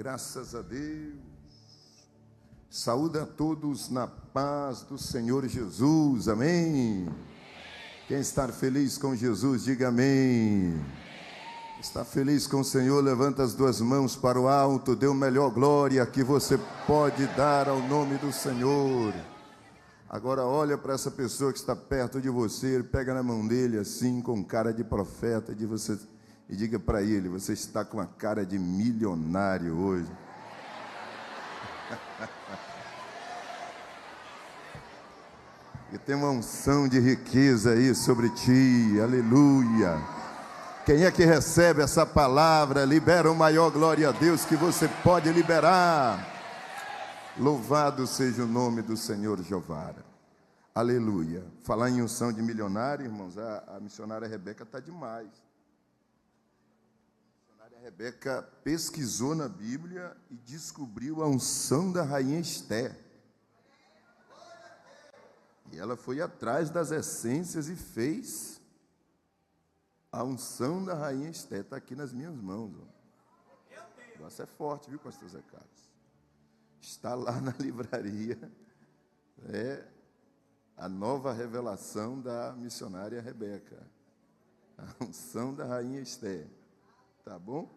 Graças a Deus. Saúde a todos na paz do Senhor Jesus, amém? Quem está feliz com Jesus, diga amém. Está feliz com o Senhor, levanta as duas mãos para o alto, dê a melhor glória que você pode dar ao nome do Senhor. Agora olha para essa pessoa que está perto de você, pega na mão dele assim, com cara de profeta, e diga para ele: você está com a cara de milionário hoje. E tem uma unção de riqueza aí sobre ti, aleluia. Quem é que recebe essa palavra? Libera o maior glória a Deus que você pode liberar. Louvado seja o nome do Senhor Jeová. Aleluia. Falar em unção de milionário, irmãos, a missionária Rebeca está demais. A missionária Rebeca pesquisou na Bíblia e descobriu a unção da rainha Esté. E ela foi atrás das essências e fez a unção da rainha Esté. Está aqui nas minhas mãos. O negócio é forte, viu, pastor Zé Carlos? Está lá na livraria. É a nova revelação da missionária Rebeca. A unção da rainha Esté. Tá bom?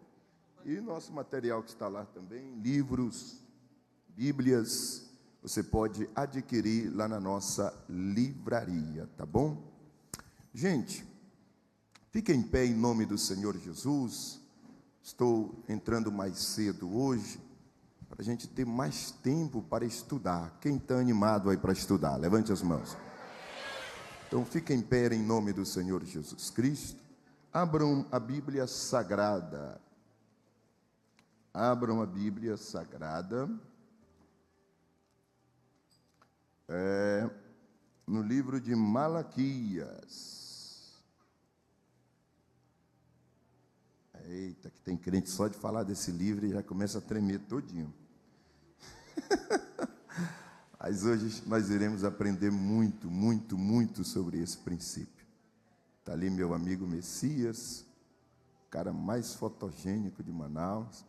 E nosso material que está lá também, livros, bíblias, você pode adquirir lá na nossa livraria, tá bom? Gente, fique em pé em nome do Senhor Jesus. Estou entrando mais cedo hoje, para a gente ter mais tempo para estudar. Quem está animado aí para estudar? Levante as mãos. Então, fique em pé em nome do Senhor Jesus Cristo. Abram a Bíblia Sagrada. Abram a Bíblia Sagrada. No livro de Malaquias. Eita, que tem crente só de falar desse livro e já começa a tremer todinho. Mas hoje nós iremos aprender muito sobre esse princípio. Está ali meu amigo Messias, o cara mais fotogênico de Manaus.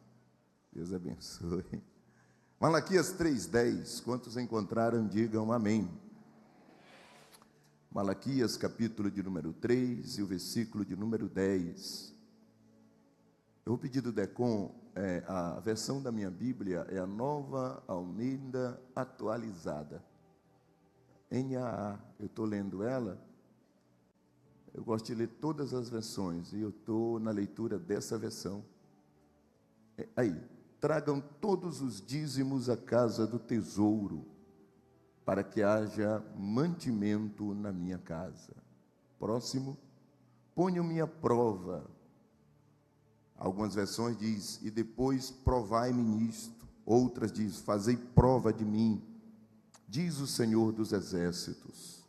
Deus abençoe. Malaquias 3:10, quantos encontraram, digam amém. Malaquias, capítulo de número 3 e o versículo de número 10. Eu vou pedir do Decon, a versão da minha Bíblia é a Nova Almeida Atualizada. NAA, eu estou lendo ela. Eu gosto de ler todas as versões e eu estou na leitura dessa versão. Aí. Tragam todos os dízimos à casa do tesouro, para que haja mantimento na minha casa. Próximo, ponham-me à prova. Algumas versões diz, e depois provai-me nisto. Outras diz, fazei prova de mim, diz o Senhor dos Exércitos.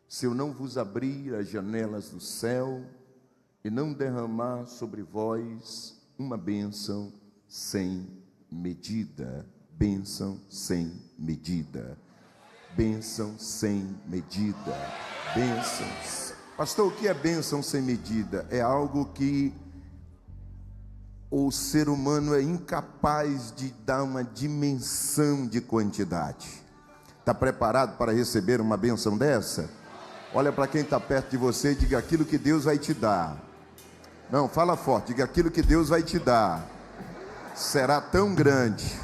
Se eu não vos abrir as janelas do céu, e não derramar sobre vós uma bênção sem medida, bênção sem medida, bênção sem medida, bênçãos. Pastor, o que é bênção sem medida? É algo que o ser humano é incapaz de dar uma dimensão de quantidade. Está preparado para receber uma bênção dessa? Olha para quem está perto de você e diga aquilo que Deus vai te dar. Não, fala forte, diga aquilo que Deus vai te dar. Será tão grande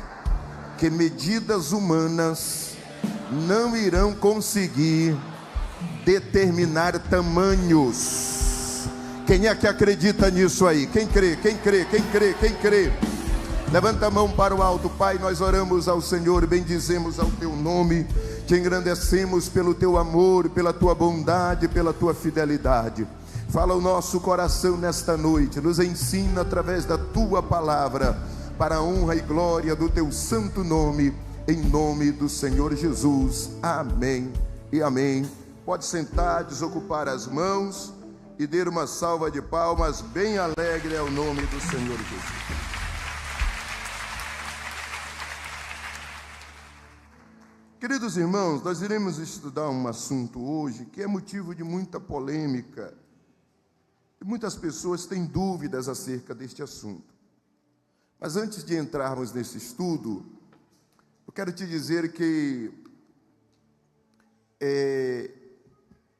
que medidas humanas não irão conseguir determinar tamanhos. Quem é que acredita nisso aí? Quem crê? Quem crê? Quem crê? Quem crê? Levanta a mão para o alto. Pai, nós oramos ao Senhor, bendizemos ao teu nome, te engrandecemos pelo teu amor, pela tua bondade, pela tua fidelidade. Fala o nosso coração nesta noite, nos ensina através da tua palavra, para a honra e glória do teu santo nome, em nome do Senhor Jesus. Amém e amém. Pode sentar, desocupar as mãos e dar uma salva de palmas bem alegre ao nome do Senhor Jesus. Queridos irmãos, nós iremos estudar um assunto hoje que é motivo de muita polêmica. E muitas pessoas têm dúvidas acerca deste assunto. Mas antes de entrarmos nesse estudo, eu quero te dizer que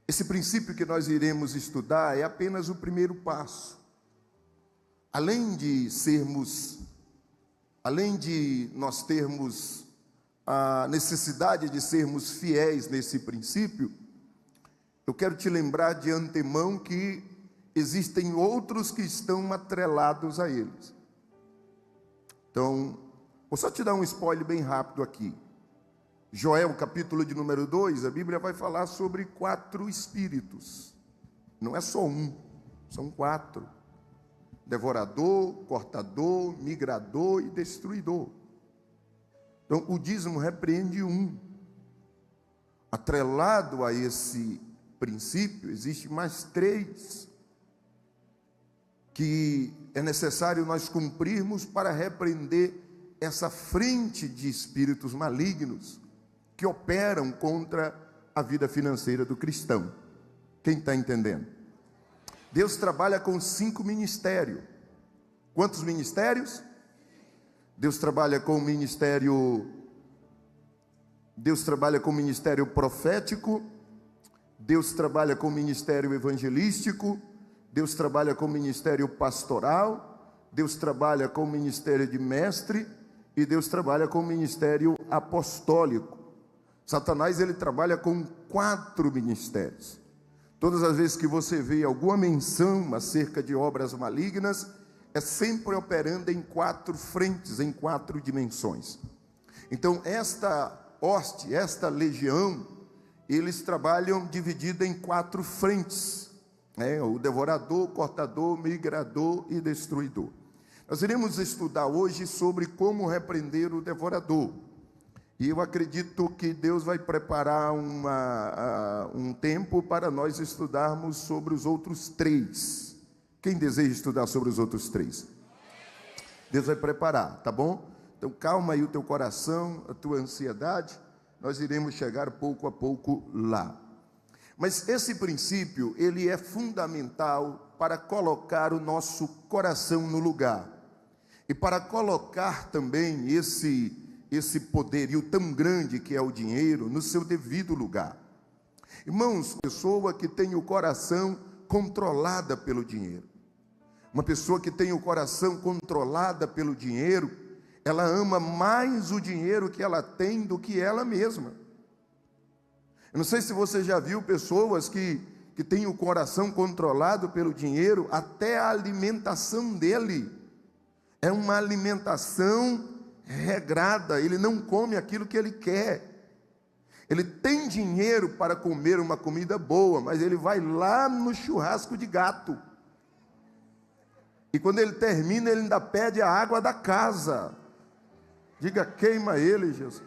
esse princípio que nós iremos estudar é apenas o primeiro passo. Além de nós termos a necessidade de sermos fiéis nesse princípio, eu quero te lembrar de antemão que existem outros que estão atrelados a eles. Então, vou só te dar um spoiler bem rápido aqui. Joel, capítulo de número 2, a Bíblia vai falar sobre 4 espíritos. Não é só um, são 4. Devorador, cortador, migrador e destruidor. Então, o dízimo repreende um. Atrelado a esse princípio, existe mais 3 que é necessário nós cumprirmos para repreender essa frente de espíritos malignos que operam contra a vida financeira do cristão. Quem está entendendo? Deus trabalha com 5 ministérios. Quantos ministérios? Deus trabalha com o ministério profético, Deus trabalha com o ministério evangelístico, Deus trabalha com o ministério pastoral, Deus trabalha com o ministério de mestre e Deus trabalha com o ministério apostólico. Satanás, ele trabalha com 4 ministérios. Todas as vezes que você vê alguma menção acerca de obras malignas, é sempre operando em 4 frentes, em 4 dimensões. Então, esta hoste, esta legião, eles trabalham dividido em 4 frentes. O devorador, cortador, migrador e destruidor. Nós iremos estudar hoje sobre como repreender o devorador. E eu acredito que Deus vai preparar um tempo para nós estudarmos sobre os outros 3. Quem deseja estudar sobre os outros 3? Deus vai preparar, tá bom? Então calma aí o teu coração, a tua ansiedade. Nós iremos chegar pouco a pouco lá. Mas esse princípio, ele é fundamental para colocar o nosso coração no lugar. E para colocar também esse poderio tão grande que é o dinheiro no seu devido lugar. Irmãos, pessoa que tem o coração controlada pelo dinheiro. Uma pessoa que tem o coração controlada pelo dinheiro, ela ama mais o dinheiro que ela tem do que ela mesma. Eu não sei se você já viu pessoas que têm o coração controlado pelo dinheiro, até a alimentação dele é uma alimentação regrada, ele não come aquilo que ele quer. Ele tem dinheiro para comer uma comida boa, mas ele vai lá no churrasco de gato. E quando ele termina, ele ainda pede a água da casa. Diga, queima ele, Jesus.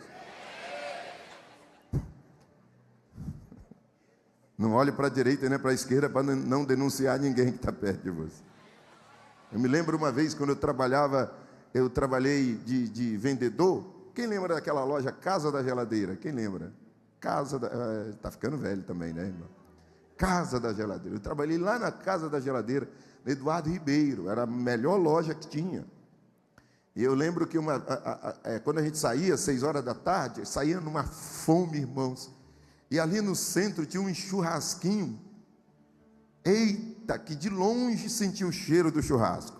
Não olhe para a direita nem para a esquerda para não denunciar ninguém que está perto de você. Eu me lembro uma vez quando eu trabalhei de vendedor. Quem lembra daquela loja Casa da Geladeira? Quem lembra? Está ficando velho também, né, irmão? Casa da Geladeira. Eu trabalhei lá na Casa da Geladeira, no Eduardo Ribeiro. Era a melhor loja que tinha. E eu lembro que quando a gente saía, 6 horas da tarde, saía numa fome, irmãos. E ali no centro tinha um churrasquinho. Eita, que de longe sentia o cheiro do churrasco.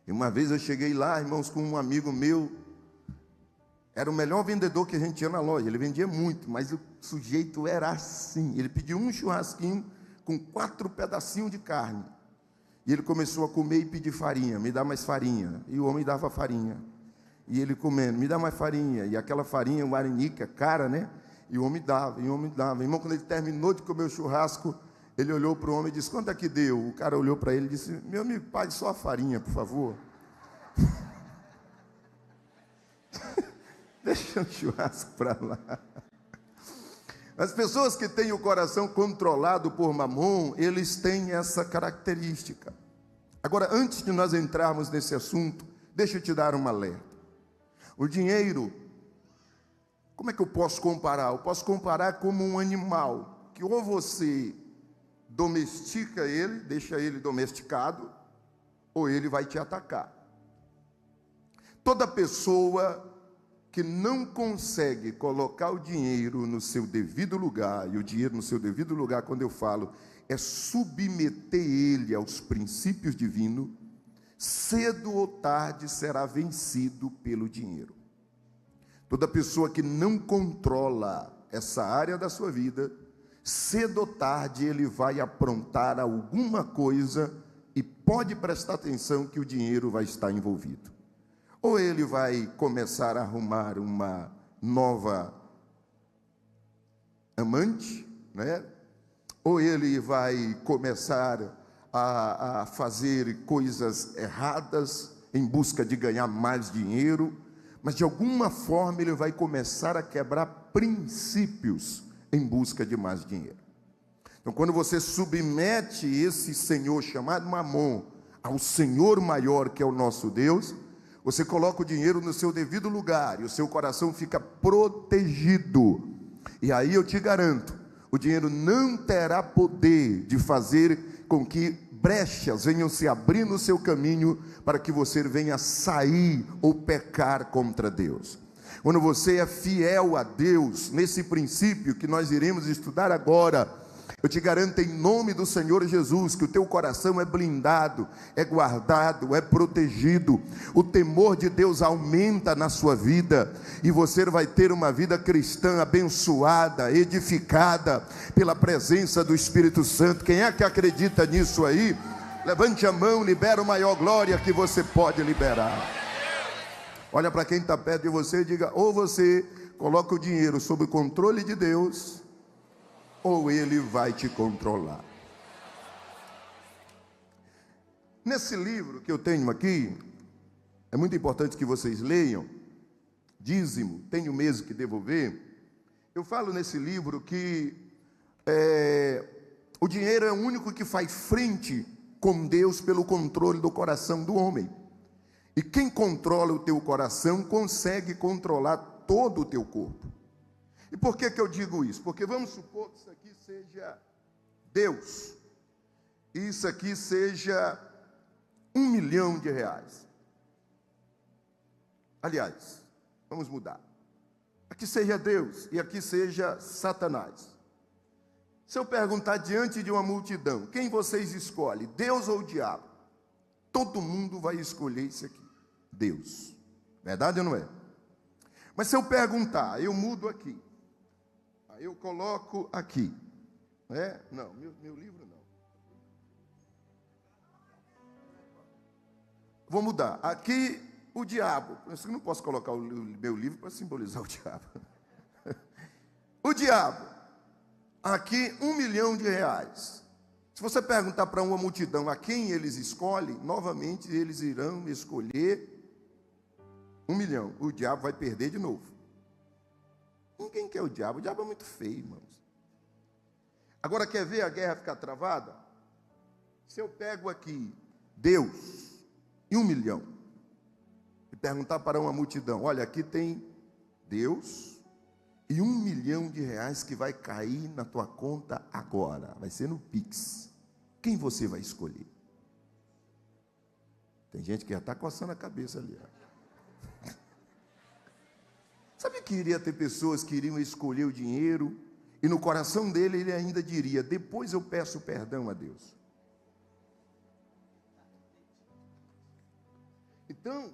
E uma vez eu cheguei lá, irmãos, com um amigo meu. Era o melhor vendedor que a gente tinha na loja. Ele vendia muito, mas o sujeito era assim. Ele pediu um churrasquinho com 4 pedacinhos de carne. E ele começou a comer e pedir farinha. Me dá mais farinha. E o homem dava farinha. E ele comendo, me dá mais farinha. E aquela farinha, o marinica, cara, né? E o homem dava, e o homem dava. Irmão, quando ele terminou de comer o churrasco, ele olhou para o homem e disse, quanto é que deu? O cara olhou para ele e disse, meu amigo, pague só a farinha, por favor. Deixa o churrasco para lá. As pessoas que têm o coração controlado por Mamon, eles têm essa característica. Agora, antes de nós entrarmos nesse assunto, deixa eu te dar uma alerta. O dinheiro, como é que eu posso comparar? Eu posso comparar como um animal, que ou você domestica ele, deixa ele domesticado, ou ele vai te atacar. Toda pessoa que não consegue colocar o dinheiro no seu devido lugar, e o dinheiro no seu devido lugar, quando eu falo, é submeter ele aos princípios divinos, cedo ou tarde será vencido pelo dinheiro. Toda pessoa que não controla essa área da sua vida, cedo ou tarde ele vai aprontar alguma coisa e pode prestar atenção que o dinheiro vai estar envolvido. Ou ele vai começar a arrumar uma nova amante, né? Ou ele vai começar a fazer coisas erradas em busca de ganhar mais dinheiro, mas de alguma forma ele vai começar a quebrar princípios em busca de mais dinheiro. Então, quando você submete esse senhor chamado Mamon ao Senhor maior, que é o nosso Deus, você coloca o dinheiro no seu devido lugar e o seu coração fica protegido. E aí eu te garanto, o dinheiro não terá poder de fazer com que brechas venham se abrir no seu caminho para que você venha sair ou pecar contra Deus. Quando você é fiel a Deus, nesse princípio que nós iremos estudar agora, eu te garanto em nome do Senhor Jesus que o teu coração é blindado, é guardado, é protegido. O temor de Deus aumenta na sua vida e você vai ter uma vida cristã abençoada, edificada pela presença do Espírito Santo. Quem é que acredita nisso aí? Levante a mão, libera a maior glória que você pode liberar. Olha para quem está perto de você e diga: ou você coloca o dinheiro sob o controle de Deus, ou ele vai te controlar. Nesse livro que eu tenho aqui, é muito importante que vocês leiam, dízimo, tenho mesmo que devolver. Eu falo nesse livro que o dinheiro é o único que faz frente com Deus pelo controle do coração do homem. E quem controla o teu coração consegue controlar todo o teu corpo. E por que eu digo isso? Porque vamos supor que isso aqui seja Deus, e isso aqui seja R$1 milhão. Aliás, vamos mudar. Aqui seja Deus e aqui seja Satanás. Se eu perguntar diante de uma multidão, quem vocês escolhem, Deus ou o diabo? Todo mundo vai escolher isso aqui, Deus. Verdade ou não é? Mas se eu perguntar, eu mudo aqui. Eu coloco aqui, né? Não, meu livro não. Vou mudar. Aqui o diabo. Eu não posso colocar o meu livro para simbolizar o diabo. O diabo. Aqui R$1 milhão. Se você perguntar para uma multidão a quem eles escolhem, novamente eles irão escolher 1 milhão. O diabo vai perder de novo. Ninguém quer o diabo é muito feio, irmãos. Agora, quer ver a guerra ficar travada? Se eu pego aqui Deus e 1 milhão, e perguntar para uma multidão, olha, aqui tem Deus e R$1 milhão que vai cair na tua conta agora, vai ser no Pix. Quem você vai escolher? Tem gente que já está coçando a cabeça ali, ó. Sabe que iria ter pessoas que iriam escolher o dinheiro e no coração dele ele ainda diria: depois eu peço perdão a Deus. Então,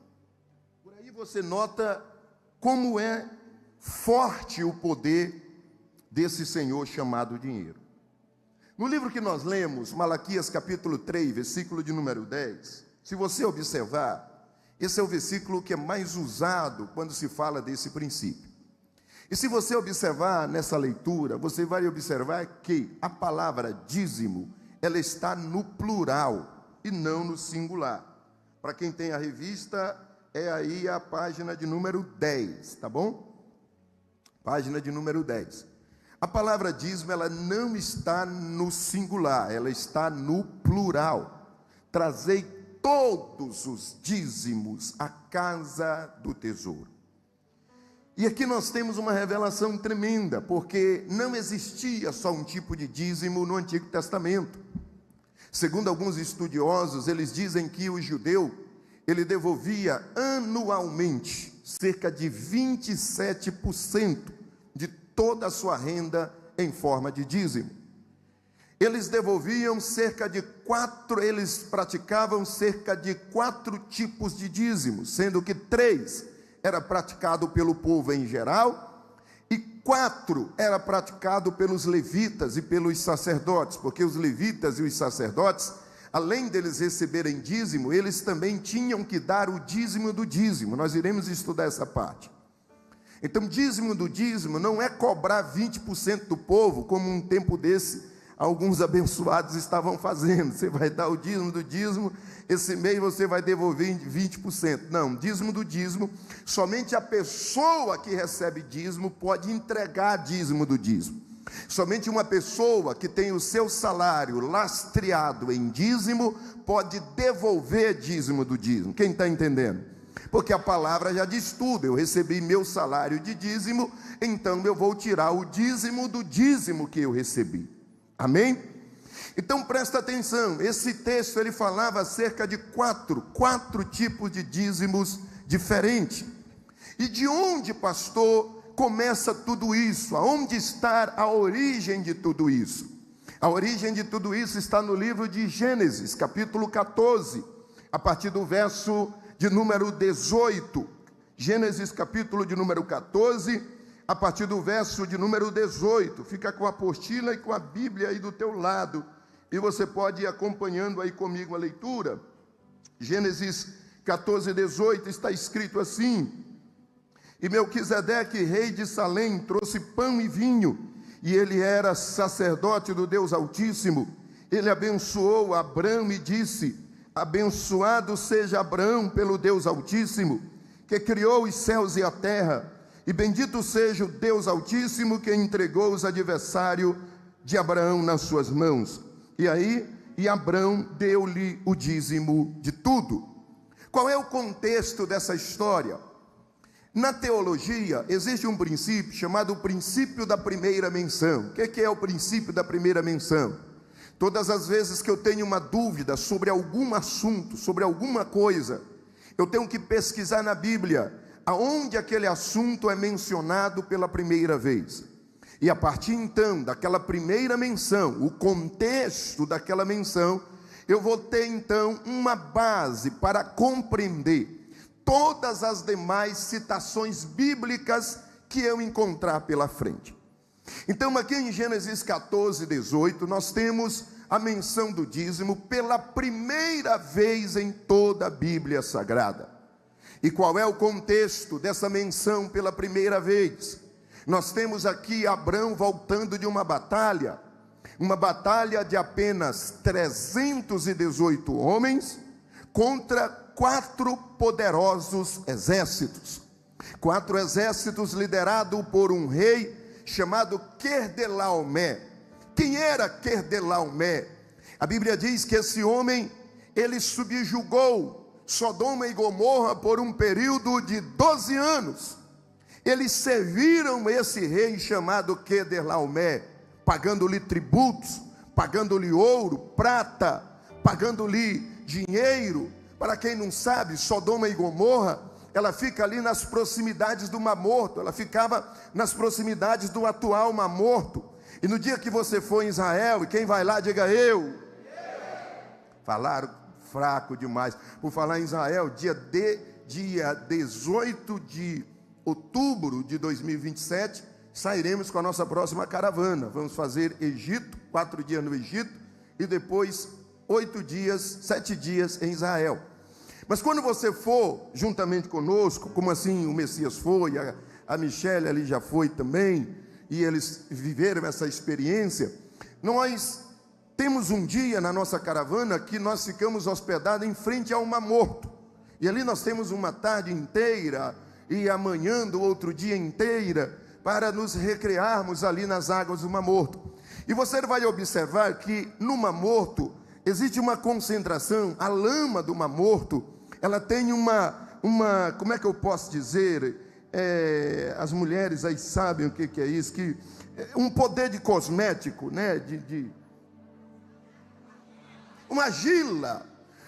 por aí você nota como é forte o poder desse Senhor chamado dinheiro. No livro que nós lemos, Malaquias capítulo 3, versículo de número 10, se você observar, esse é o versículo que é mais usado quando se fala desse princípio. E se você observar nessa leitura, você vai observar que a palavra dízimo, ela está no plural e não no singular. Para quem tem a revista, é aí a página de número 10, tá bom? Página de número 10. A palavra dízimo, ela não está no singular, ela está no plural. Trazei todos os dízimos à casa do tesouro. E aqui nós temos uma revelação tremenda, porque não existia só um tipo de dízimo no Antigo Testamento. Segundo alguns estudiosos, eles dizem que o judeu, ele devolvia anualmente cerca de 27% de toda a sua renda em forma de dízimo. Eles devolviam eles praticavam cerca de 4 tipos de dízimo, sendo que 3 era praticado pelo povo em geral e 4 era praticado pelos levitas e pelos sacerdotes, porque os levitas e os sacerdotes, além deles receberem dízimo, eles também tinham que dar o dízimo do dízimo. Nós iremos estudar essa parte. Então, dízimo do dízimo não é cobrar 20% do povo, como um tempo desse alguns abençoados estavam fazendo. Você vai dar o dízimo do dízimo, esse mês você vai devolver 20%. Não, dízimo do dízimo, somente a pessoa que recebe dízimo pode entregar dízimo do dízimo. Somente uma pessoa que tem o seu salário lastreado em dízimo pode devolver dízimo do dízimo. Quem está entendendo? Porque a palavra já diz tudo. Eu recebi meu salário de dízimo, então eu vou tirar o dízimo do dízimo que eu recebi. Amém? Então presta atenção, esse texto ele falava acerca de quatro tipos de dízimos diferentes. E de onde, pastor, começa tudo isso? Aonde está a origem de tudo isso? A origem de tudo isso está no livro de Gênesis, capítulo 14, a partir do verso de número 18. Gênesis, capítulo de número 14, a partir do verso de número 18. Fica com a apostila e com a Bíblia aí do teu lado, e você pode ir acompanhando aí comigo a leitura. Gênesis 14, 18, está escrito assim: E Melquisedeque, rei de Salém, trouxe pão e vinho, e ele era sacerdote do Deus Altíssimo. Ele abençoou Abrão e disse: Abençoado seja Abrão pelo Deus Altíssimo, que criou os céus e a terra, e bendito seja o Deus Altíssimo, que entregou os adversários de Abraão nas suas mãos. E Abrão deu-lhe o dízimo de tudo. Qual é o contexto dessa história? Na teologia, existe um princípio chamado o princípio da primeira menção. O que é o princípio da primeira menção? Todas as vezes que eu tenho uma dúvida sobre algum assunto, sobre alguma coisa, eu tenho que pesquisar na Bíblia aonde aquele assunto é mencionado pela primeira vez. E a partir então daquela primeira menção, o contexto daquela menção, eu vou ter então uma base para compreender todas as demais citações bíblicas que eu encontrar pela frente. Então aqui em Gênesis 14, 18, nós temos a menção do dízimo pela primeira vez em toda a Bíblia Sagrada. E qual é o contexto dessa menção pela primeira vez? Nós temos aqui Abrão voltando de uma batalha de apenas 318 homens contra 4 poderosos exércitos. 4 exércitos liderados por um rei chamado Quedorlaomer. Quem era Quedorlaomer? A Bíblia diz que esse homem, ele subjugou Sodoma e Gomorra por um período de 12 anos. Eles serviram esse rei chamado Quedorlaomer, pagando-lhe tributos, pagando-lhe ouro, prata, pagando-lhe dinheiro. Para quem não sabe, Sodoma e Gomorra, ela fica ali nas proximidades do Mar Morto, ela ficava nas proximidades do atual Mar Morto. E no dia que você for em Israel, e quem vai lá, diga eu. Falaram fraco demais. Por falar em Israel, dia 18 de outubro de 2027, sairemos com a nossa próxima caravana. Vamos fazer Egito, 4 dias no Egito, e depois 7 dias em Israel. Mas quando você for juntamente conosco, como assim o Messias foi, a Michelle ali já foi também, e eles viveram essa experiência, nós temos um dia na nossa caravana que nós ficamos hospedados em frente ao Mar Morto, e ali nós temos uma tarde inteira, e amanhã do outro dia inteira, para nos recrearmos ali nas águas do Mar Morto. E você vai observar que no Mar Morto existe uma concentração. A lama do Mar Morto, ela tem como é que eu posso dizer, as mulheres aí sabem o que é isso, um poder de cosmético, né, uma argila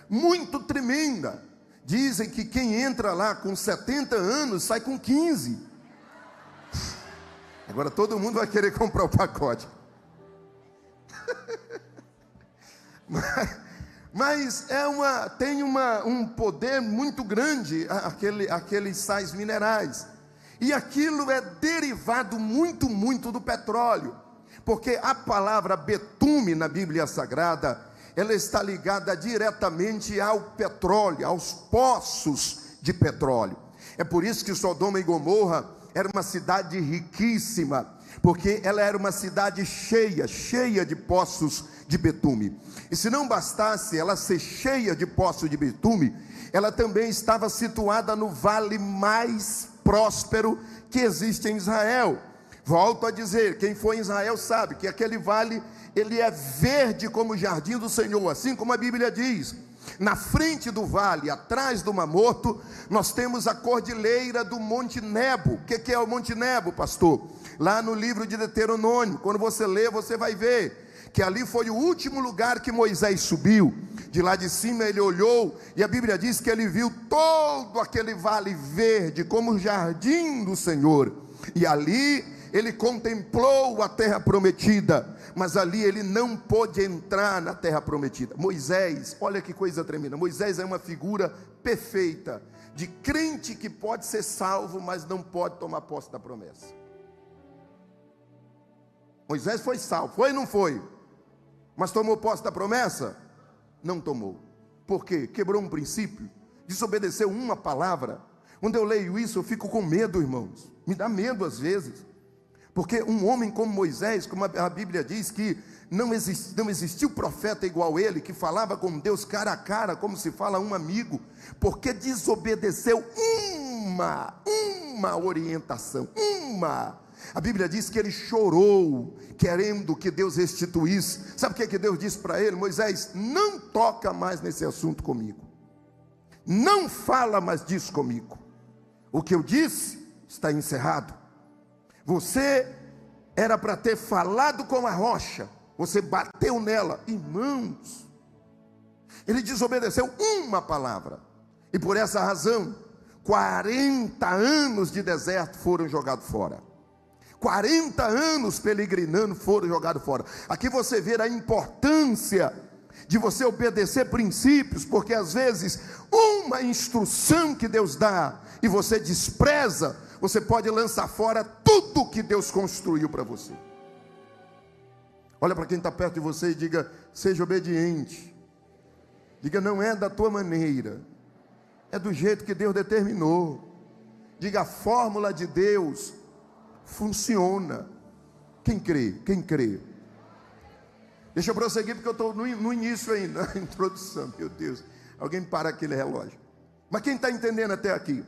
muito tremenda, Dizem que quem entra lá com 70 anos sai com 15. Agora todo mundo vai querer comprar o pacote. Mas tem um poder muito grande, aqueles sais minerais. E aquilo é derivado muito do petróleo. Porque a palavra betume na Bíblia Sagrada, ela está ligada diretamente ao petróleo, aos poços de petróleo. É por isso que Sodoma e Gomorra era uma cidade riquíssima, porque ela era uma cidade cheia de poços de betume. E se não bastasse ela ser cheia de poços de betume, ela também estava situada no vale mais próspero que existe em Israel. Volto a dizer, quem foi em Israel sabe que aquele vale, ele é verde como o jardim do Senhor, assim como a Bíblia diz. Na frente do vale, atrás do Mar Morto, nós temos a cordilheira do Monte Nebo. O que é o Monte Nebo, pastor? Lá no livro de Deuteronômio, quando você lê, você vai ver que ali foi o último lugar que Moisés subiu. De lá de cima ele olhou, e a Bíblia diz que ele viu todo aquele vale verde, como o jardim do Senhor. E ali ele contemplou a terra prometida, mas ali ele não pôde entrar na terra prometida. Moisés, olha que coisa tremenda, Moisés é uma figura perfeita, de crente que pode ser salvo, mas não pode tomar posse da promessa. Moisés foi salvo, foi ou não foi? Mas tomou posse da promessa? Não tomou. Por quê? Quebrou um princípio, desobedeceu uma palavra. Quando eu leio isso, eu fico com medo, irmãos, me dá medo às vezes. Porque um homem como Moisés, como a Bíblia diz que não existiu profeta igual ele, que falava com Deus cara a cara, como se fala a um amigo, porque desobedeceu uma orientação, A Bíblia diz que ele chorou, querendo que Deus restituísse. Sabe o que Deus disse para ele? Moisés, não toca mais nesse assunto comigo, não fala mais disso comigo, o que eu disse está encerrado. Você era para ter falado com a rocha, você bateu nela. Irmãos, ele desobedeceu uma palavra, e por essa razão 40 anos de deserto foram jogados fora. 40 anos peregrinando foram jogados fora. Aqui você vê a importância de você obedecer princípios, porque às vezes uma instrução que Deus dá e você despreza, você pode lançar fora tudo que Deus construiu para você. Olha para quem está perto de você e diga, seja obediente. Diga, não é da tua maneira, é do jeito que Deus determinou. Diga, a fórmula de Deus funciona. Quem crê? Quem crê? Deixa eu prosseguir, porque eu estou no início ainda, na introdução. Meu Deus, alguém para aquele relógio. Mas quem está entendendo até aqui?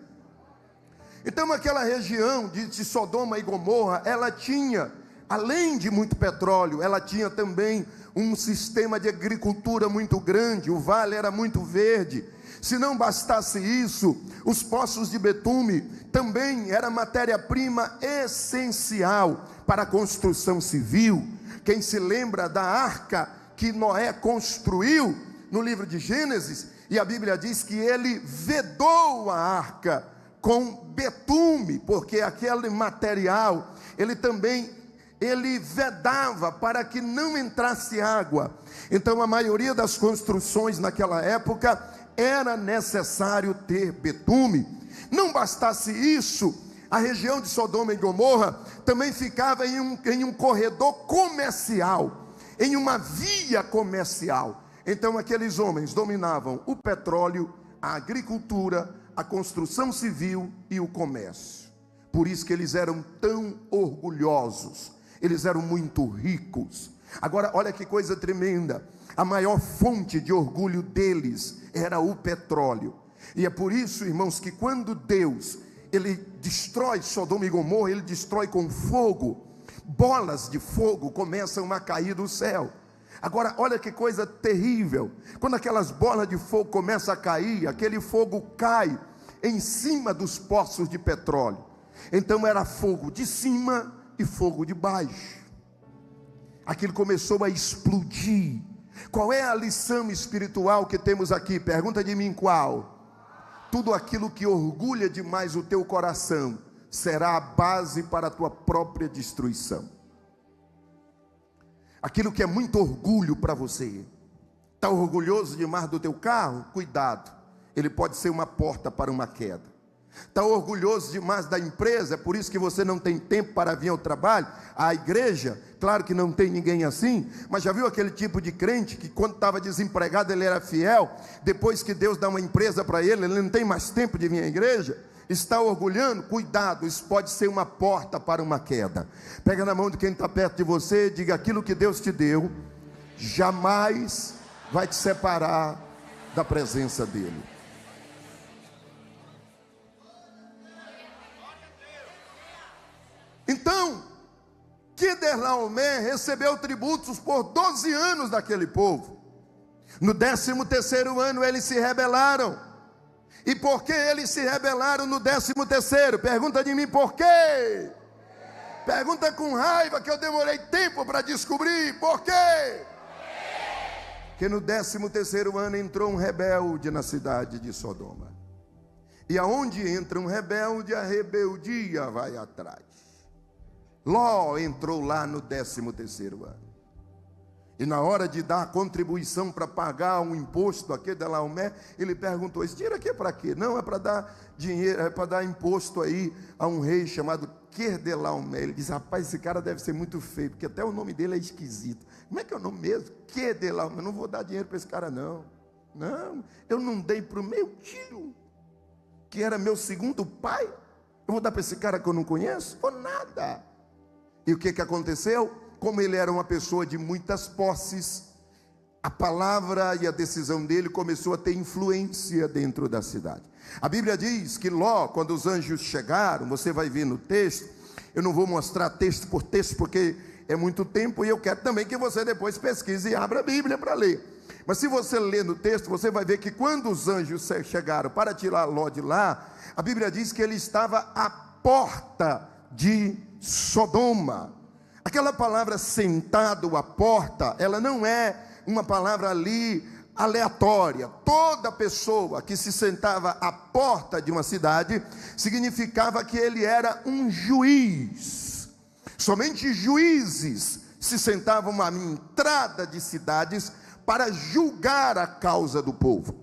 Então aquela região de Sodoma e Gomorra, ela tinha, além de muito petróleo, ela tinha também um sistema de agricultura muito grande. O vale era muito verde. Se não bastasse isso, os poços de betume também era matéria-prima essencial para a construção civil. Quem se lembra da arca que Noé construiu no livro de Gênesis, e a Bíblia diz que ele vedou a arca com betume, porque aquele material, ele vedava para que não entrasse água. Então a maioria das construções naquela época era necessário ter betume. Não bastasse isso, a região de Sodoma e Gomorra também ficava em um corredor comercial, em uma via comercial. Então aqueles homens dominavam o petróleo, a agricultura, a construção civil e o comércio. Por isso que eles eram tão orgulhosos, eles eram muito ricos. Agora olha que coisa tremenda, a maior fonte de orgulho deles era o petróleo. E é por isso, irmãos, que quando Deus ele destrói Sodoma e Gomorra, ele destrói com fogo, bolas de fogo começam a cair do céu. Agora olha que coisa terrível, quando aquelas bolas de fogo começam a cair, aquele fogo cai em cima dos poços de petróleo. Então era fogo de cima e fogo de baixo. Aquilo começou a explodir. Qual é a lição espiritual que temos aqui? Pergunta de mim qual? tudo aquilo que orgulha demais o teu coração será a base para a tua própria destruição. Aquilo que é muito orgulho para você, está orgulhoso demais do teu carro? Cuidado, ele pode ser uma porta para uma queda. Está orgulhoso demais da empresa, é por isso que você não tem tempo para vir ao trabalho, à igreja. Claro que não tem ninguém assim, mas já viu aquele tipo de crente que quando estava desempregado ele era fiel, depois que Deus dá uma empresa para ele, ele não tem mais tempo de vir à igreja? Está orgulhando? Cuidado, isso pode ser uma porta para uma queda. Pega na mão de quem está perto de você, diga: aquilo que Deus te deu jamais vai te separar da presença dele. Então, Quedorlaomer recebeu tributos por 12 anos daquele povo. No 13º ano eles se rebelaram. E por que eles se rebelaram no 13º? Pergunta de mim por quê? Pergunta com raiva, que eu demorei tempo para descobrir. Por quê? Porque no 13º ano entrou um rebelde na cidade de Sodoma. E aonde entra um rebelde, a rebeldia vai atrás. Ló entrou lá no 13º ano. E na hora de dar a contribuição para pagar um imposto a Quedorlaomer, ele perguntou: esse dinheiro aqui é para quê? Não, é para dar dinheiro, é para dar imposto aí a um rei chamado Quedorlaomer. Ele diz: rapaz, esse cara deve ser muito feio, porque até o nome dele é esquisito. Como é que é o nome mesmo? Quedorlaomer. Não vou dar dinheiro para esse cara não. Não, eu não dei para o meu tio, que era meu segundo pai. Eu vou dar para esse cara que eu não conheço? Ou nada. E o que aconteceu? Como ele era uma pessoa de muitas posses, a palavra e a decisão dele começou a ter influência dentro da cidade. A Bíblia diz que Ló, quando os anjos chegaram, você vai ver no texto, eu não vou mostrar texto por texto porque é muito tempo, e eu quero também que você depois pesquise e abra a Bíblia para ler. Mas se você ler no texto, você vai ver que quando os anjos chegaram para tirar Ló de lá, a Bíblia diz que ele estava à porta de Sodoma. Aquela palavra sentado à porta, ela não é uma palavra ali aleatória. Toda pessoa que se sentava à porta de uma cidade significava que ele era um juiz. Somente juízes se sentavam à entrada de cidades para julgar a causa do povo.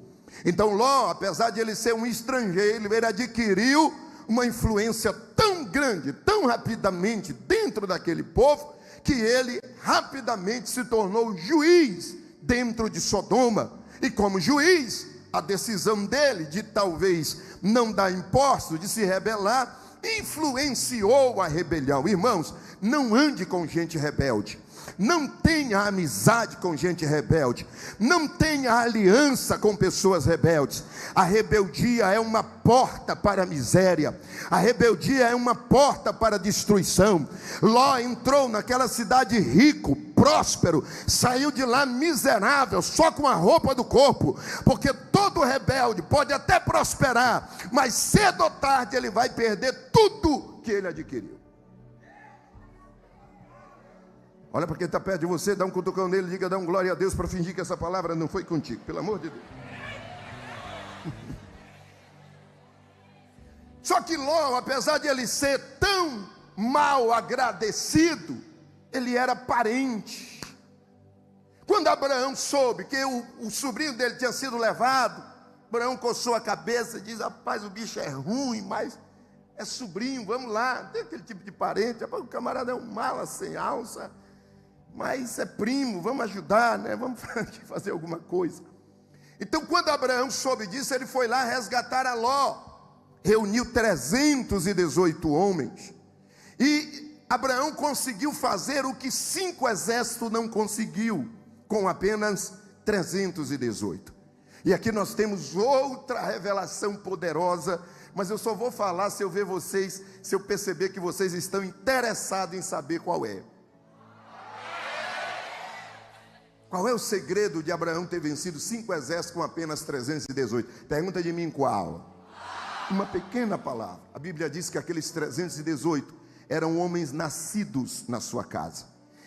Então Ló, apesar de ele ser um estrangeiro, ele adquiriu uma influência tão grande, tão rapidamente dentro daquele povo, que ele rapidamente se tornou juiz dentro de Sodoma. E como juiz, a decisão dele de talvez não dar imposto, de se rebelar, influenciou a rebelião. Irmãos, não ande com gente rebelde. Não tenha amizade com gente rebelde. Não tenha aliança com pessoas rebeldes. A rebeldia é uma porta para a miséria. A rebeldia é uma porta para a destruição. Ló entrou naquela cidade rico, próspero, saiu de lá miserável, só com a roupa do corpo. Porque todo rebelde pode até prosperar, mas cedo ou tarde ele vai perder tudo que ele adquiriu. Olha para quem está perto de você, dá um cutucão nele, diga: dá um glória a Deus, para fingir que essa palavra não foi contigo, pelo amor de Deus. Só que Ló, apesar de ele ser tão mal agradecido, ele era parente. Quando Abraão soube que o sobrinho dele tinha sido levado, Abraão coçou a cabeça e diz: rapaz, o bicho é ruim, mas é sobrinho, vamos lá. Tem aquele tipo de parente, rapaz, o camarada é um mala sem alça, mas é primo, vamos ajudar, né? Vamos fazer alguma coisa. Então, quando Abraão soube disso, ele foi lá resgatar a Ló, reuniu 318 homens, e Abraão conseguiu fazer o que 5 exércitos não conseguiu, com apenas 318. E aqui nós temos outra revelação poderosa, mas eu só vou falar se eu ver vocês, se eu perceber que vocês estão interessados em saber qual é. Qual é o segredo de Abraão ter vencido 5 exércitos com apenas 318? Pergunta de mim qual? Uma pequena palavra. A Bíblia diz que aqueles 318 eram homens nascidos na sua casa.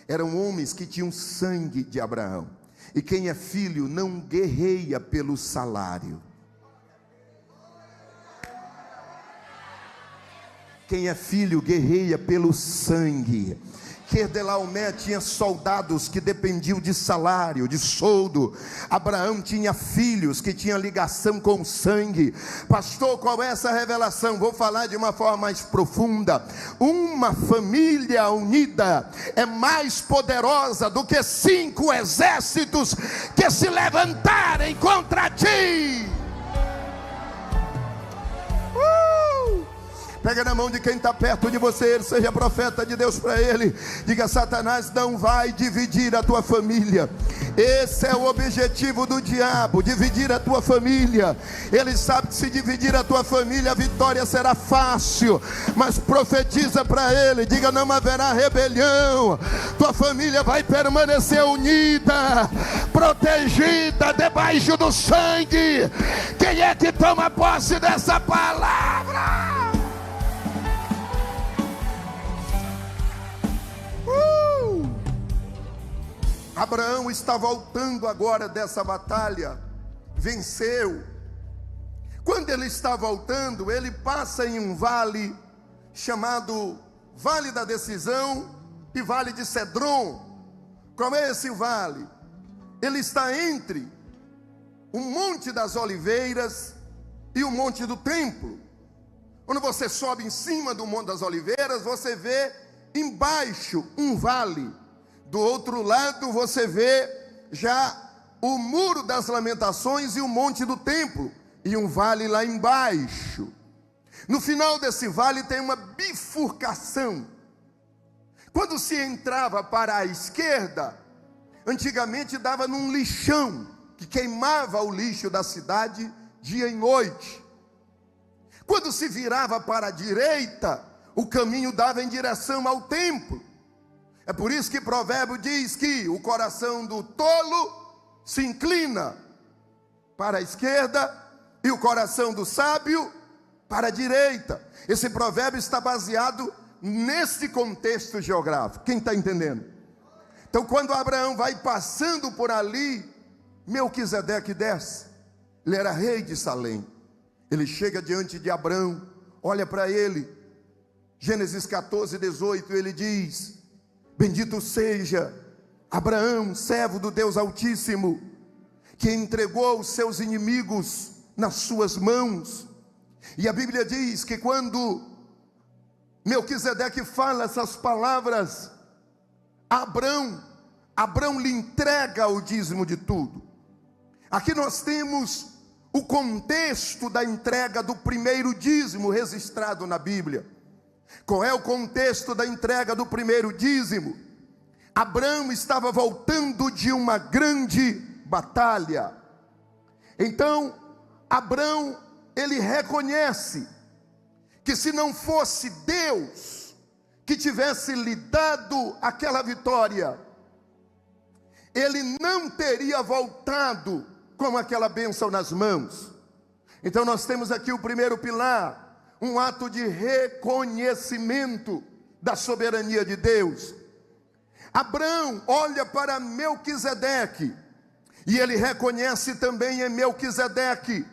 Eram homens que tinham sangue de Abraão. E quem é filho não guerreia pelo salário. Quem é filho guerreia pelo sangue. Quedorlaomer tinha soldados que dependiam de salário, de soldo. Abraão tinha filhos que tinham ligação com o sangue. Pastor, qual é essa revelação? Vou falar de uma forma mais profunda. Uma família unida é mais poderosa do que 5 exércitos que se levantarem contra ti. Pega na mão de quem está perto de você, seja profeta de Deus para ele. Diga: Satanás não vai dividir a tua família. Esse é o objetivo do diabo, dividir a tua família. Ele sabe que se dividir a tua família, a vitória será fácil. Mas profetiza para ele, diga: não haverá rebelião. Tua família vai permanecer unida, protegida, debaixo do sangue. Quem é que toma posse dessa palavra? Abraão está voltando agora dessa batalha, venceu. Quando ele está voltando, ele passa em um vale chamado Vale da Decisão e Vale de Cedron. Qual é esse vale? Ele está entre o Monte das Oliveiras e o Monte do Templo. Quando você sobe em cima do Monte das Oliveiras, você vê embaixo um vale. Do outro lado você vê já o Muro das Lamentações e o Monte do Templo, e um vale lá embaixo. No final desse vale tem uma bifurcação. Quando se entrava para a esquerda, antigamente dava num lixão, que queimava o lixo da cidade dia e noite. Quando se virava para a direita, o caminho dava em direção ao templo. É por isso que Provérbio diz que o coração do tolo se inclina para a esquerda e o coração do sábio para a direita. Esse provérbio está baseado nesse contexto geográfico. Quem está entendendo? Então, quando Abraão vai passando por ali, Melquisedeque desce. Ele era rei de Salém. Ele chega diante de Abraão, olha para ele. Gênesis 14, 18, ele diz: bendito seja Abraão, servo do Deus Altíssimo, que entregou os seus inimigos nas suas mãos. E a Bíblia diz que quando Melquisedeque fala essas palavras, Abraão lhe entrega o dízimo de tudo. Aqui nós temos o contexto da entrega do primeiro dízimo registrado na Bíblia. Qual é o contexto da entrega do primeiro dízimo? Abraão estava voltando de uma grande batalha. Então, Abraão, ele reconhece que se não fosse Deus que tivesse lhe dado aquela vitória, ele não teria voltado com aquela bênção nas mãos. Então nós temos aqui o primeiro pilar, um ato de reconhecimento da soberania de Deus. Abraão olha para Melquisedeque e ele reconhece também em Melquisedeque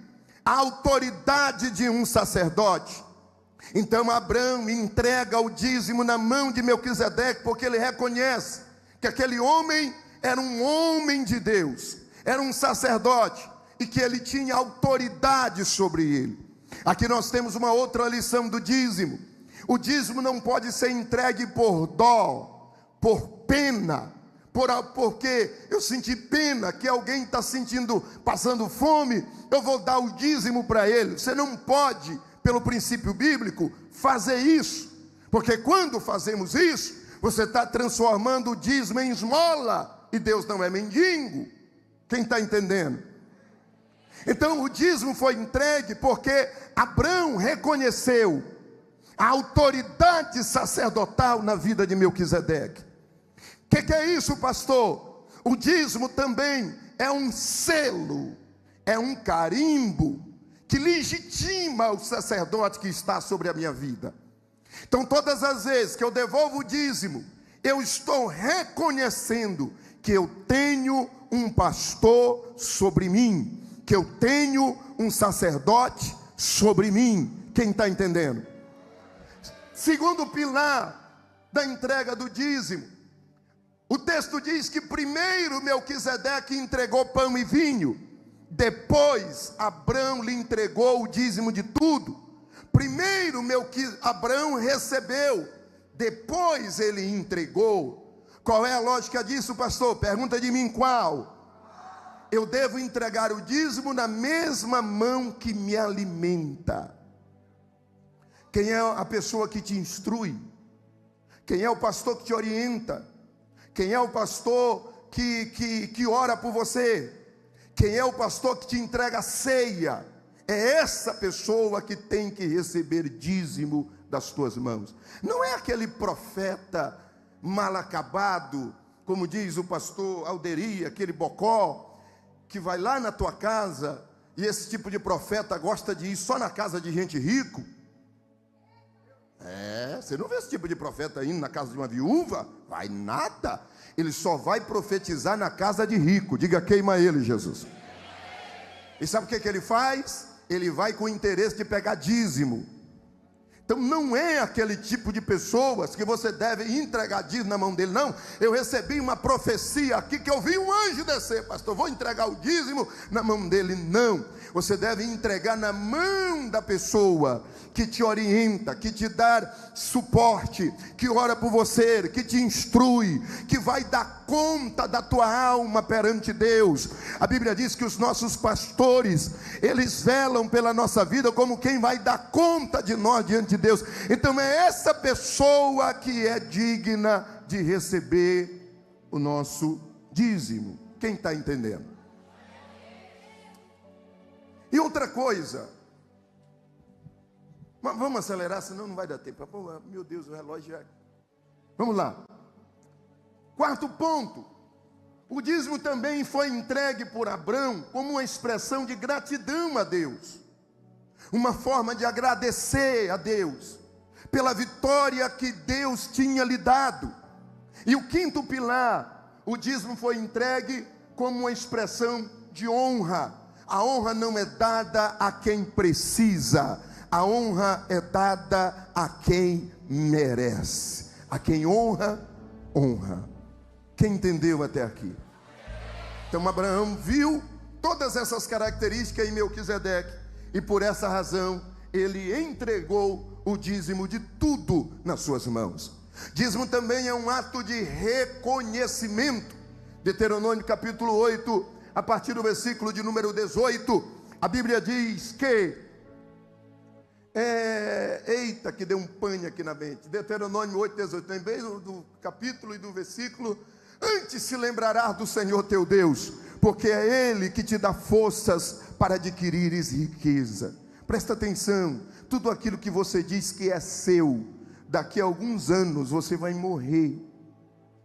a autoridade de um sacerdote. Então Abraão entrega o dízimo na mão de Melquisedeque, porque ele reconhece que aquele homem era um homem de Deus, era um sacerdote, e que ele tinha autoridade sobre ele. Aqui nós temos uma outra lição do dízimo. O dízimo não pode ser entregue por dó, por pena, porque eu senti pena que alguém está passando fome, eu vou dar o dízimo para ele. Você não pode, pelo princípio bíblico, fazer isso, porque quando fazemos isso, você está transformando o dízimo em esmola, e Deus não é mendigo. Quem está entendendo? Então o dízimo foi entregue porque Abraão reconheceu a autoridade sacerdotal na vida de Melquisedeque. O que é isso, pastor? O dízimo também é um selo, é um carimbo que legitima o sacerdote que está sobre a minha vida. Então todas as vezes que eu devolvo o dízimo, eu estou reconhecendo que eu tenho um pastor sobre mim, que eu tenho um sacerdote sobre mim. Quem está entendendo? Segundo pilar da entrega do dízimo, o texto diz que primeiro Melquisedeque entregou pão e vinho, depois Abrão lhe entregou o dízimo de tudo. Primeiro Abrão recebeu, depois ele entregou. Qual é a lógica disso, pastor? Pergunta de mim qual? Eu devo entregar o dízimo na mesma mão que me alimenta. Quem é a pessoa que te instrui? Quem é o pastor que te orienta? Quem é o pastor que ora por você? Quem é o pastor que te entrega a ceia? É essa pessoa que tem que receber dízimo das tuas mãos. Não é aquele profeta mal acabado, como diz o pastor Alderi, aquele bocó, que vai lá na tua casa, e esse tipo de profeta gosta de ir só na casa de gente rico. Você não vê esse tipo de profeta indo na casa de uma viúva? Vai nada. Ele só vai profetizar na casa de rico. Diga, queima ele, Jesus. E sabe o que ele faz? Ele vai com o interesse de pegar dízimo. Então não é aquele tipo de pessoas que você deve entregar dízimo na mão dele, não. Eu recebi uma profecia aqui que eu vi um anjo descer, pastor, vou entregar o dízimo na mão dele. Não, você deve entregar na mão da pessoa que te orienta, que te dá suporte, que ora por você, que te instrui, que vai dar conta da tua alma perante Deus. A Bíblia diz que os nossos pastores, eles velam pela nossa vida como quem vai dar conta de nós diante de Deus. Então é essa pessoa que é digna de receber o nosso dízimo. Quem está entendendo? E outra coisa, vamos acelerar, senão não vai dar tempo. Meu Deus, o relógio já... Vamos lá. Quarto ponto, o dízimo também foi entregue por Abrão como uma expressão de gratidão a Deus, uma forma de agradecer a Deus pela vitória que Deus tinha lhe dado. E o quinto pilar, o dízimo foi entregue como uma expressão de honra. A honra não é dada a quem precisa, a honra é dada a quem merece. A quem honra, honra. Quem entendeu até aqui? Então Abraão viu todas essas características em Melquisedeque, e por essa razão ele entregou o dízimo de tudo nas suas mãos. Dízimo também é um ato de reconhecimento. Deuteronômio capítulo 8, a partir do versículo de número 18, a Bíblia diz que eita, que deu um pane aqui na mente. Deuteronômio 8, 18, lembrei do capítulo e do versículo. Antes se lembrarás do Senhor teu Deus, porque é Ele que te dá forças para adquirires riqueza. Presta atenção, tudo aquilo que você diz que é seu, daqui a alguns anos você vai morrer.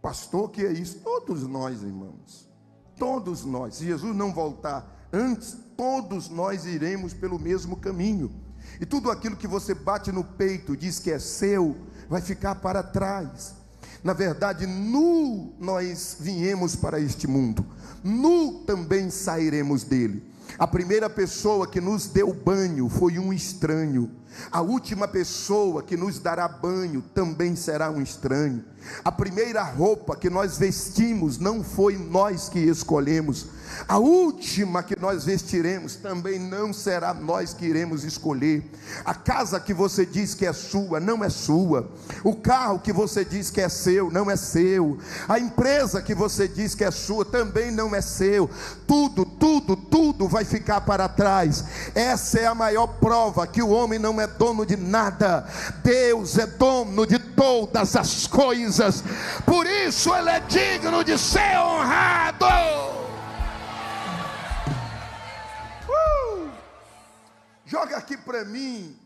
Pastor, que é isso? Todos nós, irmãos, todos nós, se Jesus não voltar antes, todos nós iremos pelo mesmo caminho. E tudo aquilo que você bate no peito, diz que é seu, vai ficar para trás. Na verdade, nu nós viemos para este mundo, nu também sairemos dele. A primeira pessoa que nos deu banho foi um estranho. A última pessoa que nos dará banho também será um estranho. A primeira roupa que nós vestimos não foi nós que escolhemos. A última que nós vestiremos também não será nós que iremos escolher. A casa que você diz que é sua, não é sua. O carro que você diz que é seu, não é seu. A empresa que você diz que é sua, também não é seu. Tudo vai ficar para trás. Essa é a maior prova que o homem não é dono de nada. Deus é dono de todas as coisas. Por isso ele é digno de ser honrado. Joga aqui para mim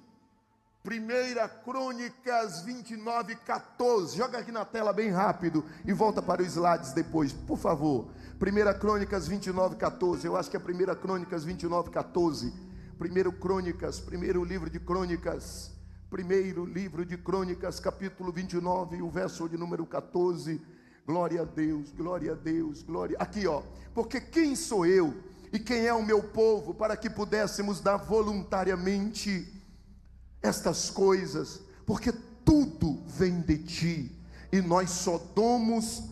1 Crônicas 29, 14. Joga aqui na tela bem rápido e volta para os slides depois, por favor. 1 Crônicas 29, 14. Eu acho que é 1 Crônicas 29, 14. Primeiro livro de Crônicas, capítulo 29, o verso de número 14. Glória a Deus, glória a Deus, glória. Aqui, ó. Porque quem sou eu e quem é o meu povo para que pudéssemos dar voluntariamente estas coisas? Porque tu tudo vem de ti, e nós só damos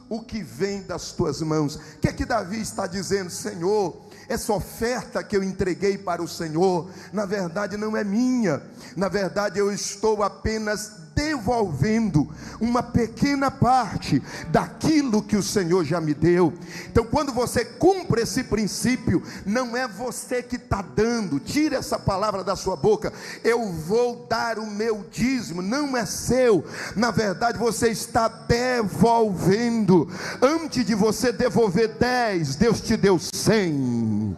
o que vem das tuas mãos. O que é que Davi está dizendo? Senhor, essa oferta que eu entreguei para o Senhor, na verdade não é minha, na verdade eu estou apenas devolvendo uma pequena parte daquilo que o Senhor já me deu. Então, quando você cumpre esse princípio, não é você que está dando, tira essa palavra da sua boca, eu vou dar o meu dízimo, não é seu, na verdade você está devolvendo. Antes de você devolver 10, Deus te deu 100.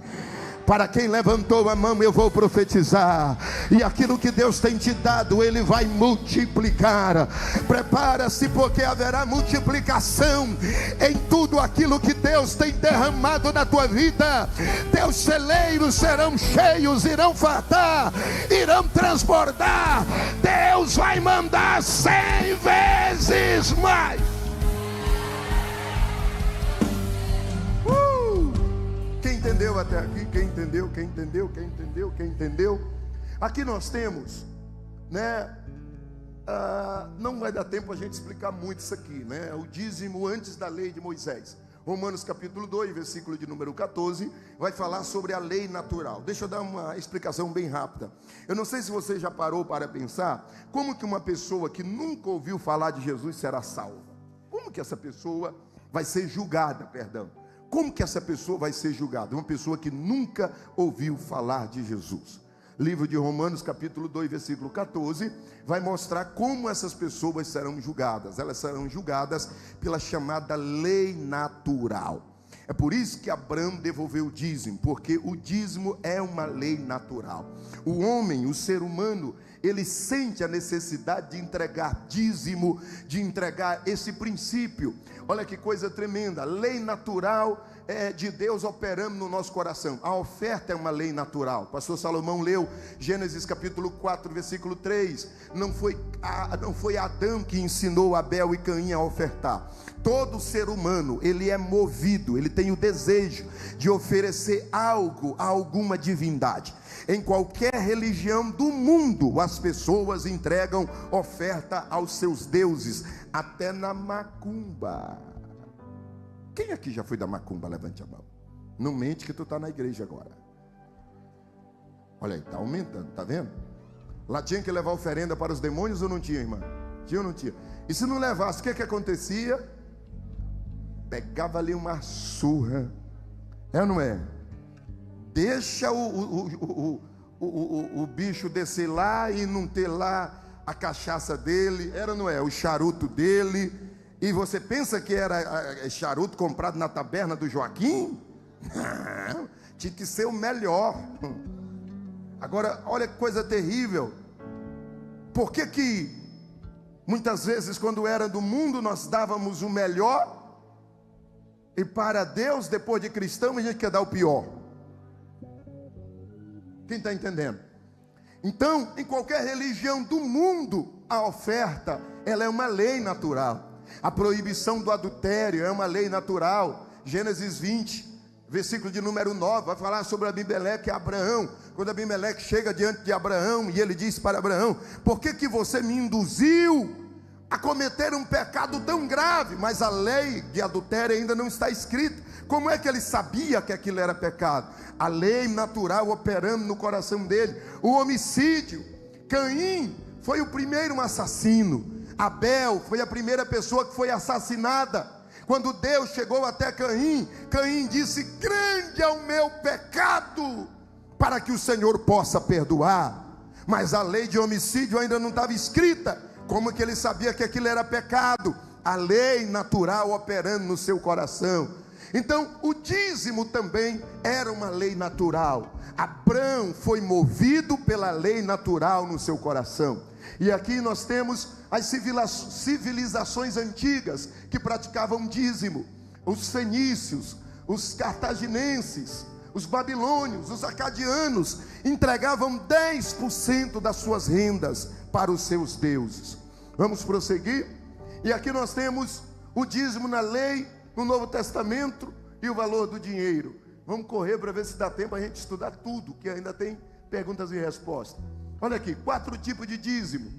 Para quem levantou a mão, eu vou profetizar, e aquilo que Deus tem te dado, Ele vai multiplicar. Prepara-se, porque haverá multiplicação em tudo aquilo que Deus tem derramado na tua vida. Teus celeiros serão cheios, irão fartar, irão transbordar. Deus vai mandar 100 vezes mais. Quem entendeu até aqui? Quem entendeu? Aqui nós temos, né? Não vai dar tempo a gente explicar muito isso aqui, né? O dízimo antes da lei de Moisés. Romanos capítulo 2, versículo de número 14, vai falar sobre a lei natural. Deixa eu dar uma explicação bem rápida. Eu não sei se você já parou para pensar como que uma pessoa que nunca ouviu falar de Jesus será salva. Como que essa pessoa vai ser julgada, Como que essa pessoa vai ser julgada? Uma pessoa que nunca ouviu falar de Jesus. Livro de Romanos capítulo 2, versículo 14, vai mostrar como essas pessoas serão julgadas. Elas serão julgadas pela chamada lei natural. É por isso que Abraão devolveu o dízimo, porque o dízimo é uma lei natural. O homem, o ser humano, ele sente a necessidade de entregar dízimo, de entregar esse princípio. Olha que coisa tremenda, a lei natural de Deus operando no nosso coração. A oferta é uma lei natural. Pastor Salomão leu Gênesis capítulo 4, versículo 3. Não foi Adão que ensinou Abel e Caim a ofertar. Todo ser humano, ele é movido, ele tem o desejo de oferecer algo a alguma divindade. Em qualquer religião do mundo, as pessoas entregam oferta aos seus deuses, até na macumba. Quem aqui já foi da macumba? Levante a mão. Não mente que tu está na igreja agora. Olha aí, está aumentando, está vendo? Lá tinha que levar oferenda para os demônios ou não tinha, irmã? Tinha ou não tinha? E se não levasse, o que acontecia? Pegava ali uma surra. É ou não é? Deixa o bicho descer lá e não ter lá a cachaça dele, era ou não é? O charuto dele. E você pensa que era charuto comprado na taberna do Joaquim? Não, tinha que ser o melhor. Agora, olha que coisa terrível. Por que muitas vezes, quando era do mundo, nós dávamos o melhor, e para Deus, depois de cristão, a gente quer dar o pior? Quem está entendendo? Então, em qualquer religião do mundo, a oferta, ela é uma lei natural. A proibição do adultério é uma lei natural. Gênesis 20, versículo de número 9, vai falar sobre Abimeleque e Abraão. Quando Abimeleque chega diante de Abraão, e ele diz para Abraão: por que você me induziu a cometer um pecado tão grave? Mas a lei de adultério ainda não está escrita. Como é que ele sabia que aquilo era pecado? A lei natural operando no coração dele. O homicídio. Caim foi o primeiro assassino. Abel foi a primeira pessoa que foi assassinada. Quando Deus chegou até Caim, Caim disse: grande é o meu pecado, para que o Senhor possa perdoar. Mas a lei de homicídio ainda não estava escrita. Como que ele sabia que aquilo era pecado? A lei natural operando no seu coração. Então o dízimo também era uma lei natural. Abraão foi movido pela lei natural no seu coração. E aqui nós temos as civilizações antigas que praticavam dízimo. Os fenícios, os cartaginenses, os babilônios, os acadianos entregavam 10% das suas rendas para os seus deuses. Vamos prosseguir? E aqui nós temos o dízimo na lei, no Novo Testamento, e o valor do dinheiro. Vamos correr para ver se dá tempo a gente estudar tudo, que ainda tem perguntas e respostas. Olha aqui, 4 tipos de dízimo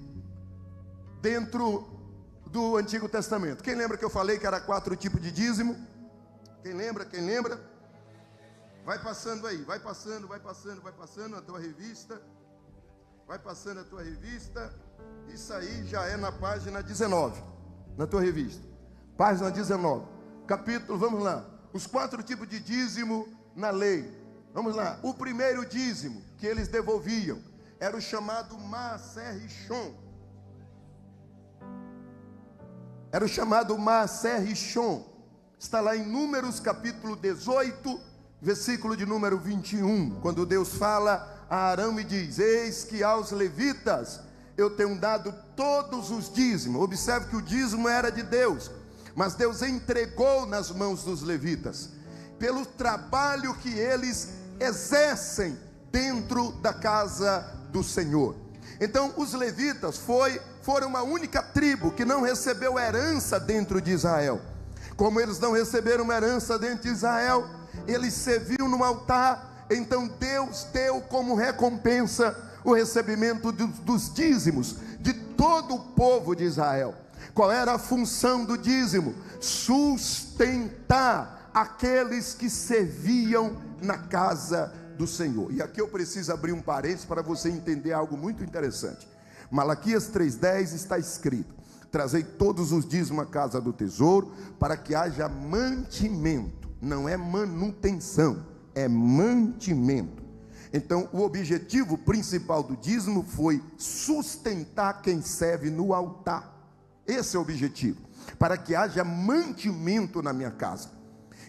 dentro do Antigo Testamento. Quem lembra que eu falei que era 4 tipos de dízimo? Quem lembra? Quem lembra? Vai passando aí, vai passando a tua revista. Vai passando a tua revista. Isso aí já é na página 19, na tua revista. Página 19, capítulo, vamos lá. Os 4 tipos de dízimo na lei. Vamos lá. O primeiro dízimo que eles devolviam era o chamado Maaser Rishon. Era o chamado Maaser Rishon. Está lá em Números capítulo 18, versículo de número 21. Quando Deus fala a Arão e diz: eis que aos levitas eu tenho dado todos os dízimos. Observe que o dízimo era de Deus, mas Deus entregou nas mãos dos levitas, pelo trabalho que eles exercem dentro da casa do Senhor. Então os levitas foram uma única tribo que não recebeu herança dentro de Israel. Como eles não receberam uma herança dentro de Israel, eles serviam no altar. Então Deus deu como recompensa o recebimento dos dízimos de todo o povo de Israel. Qual era a função do dízimo? Sustentar aqueles que serviam na casa do Senhor. E aqui eu preciso abrir um parênteses para você entender algo muito interessante. Malaquias 3,10 está escrito: trazei todos os dízimos à casa do tesouro, para que haja mantimento. Não é manutenção, é mantimento. Então o objetivo principal do dízimo foi sustentar quem serve no altar. Esse é o objetivo, para que haja mantimento na minha casa.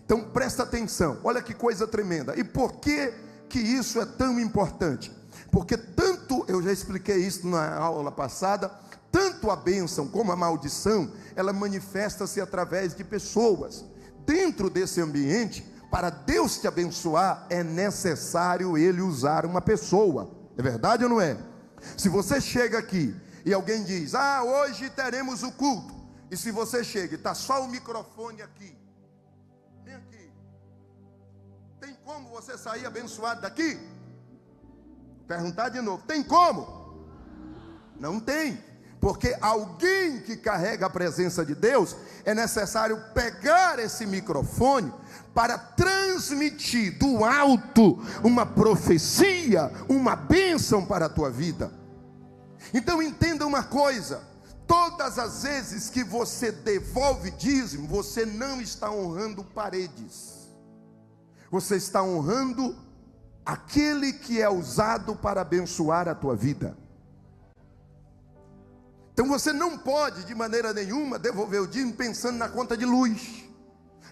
Então presta atenção, olha que coisa tremenda. E por que isso é tão importante? Porque tanto, eu já expliquei isso na aula passada, tanto a bênção como a maldição, ela manifesta-se através de pessoas. Dentro desse ambiente, para Deus te abençoar, é necessário Ele usar uma pessoa. É verdade ou não é? Se você chega aqui e alguém diz: hoje teremos o culto, e se você chega e está só o microfone aqui, vem aqui, tem como você sair abençoado daqui? Perguntar de novo, tem como? Não tem. Porque alguém que carrega a presença de Deus, é necessário pegar esse microfone para transmitir do alto uma profecia, uma bênção para a tua vida. Então entenda uma coisa: todas as vezes que você devolve dízimo, você não está honrando paredes, você está honrando aquele que é usado para abençoar a tua vida. Então você não pode de maneira nenhuma devolver o dízimo pensando na conta de luz,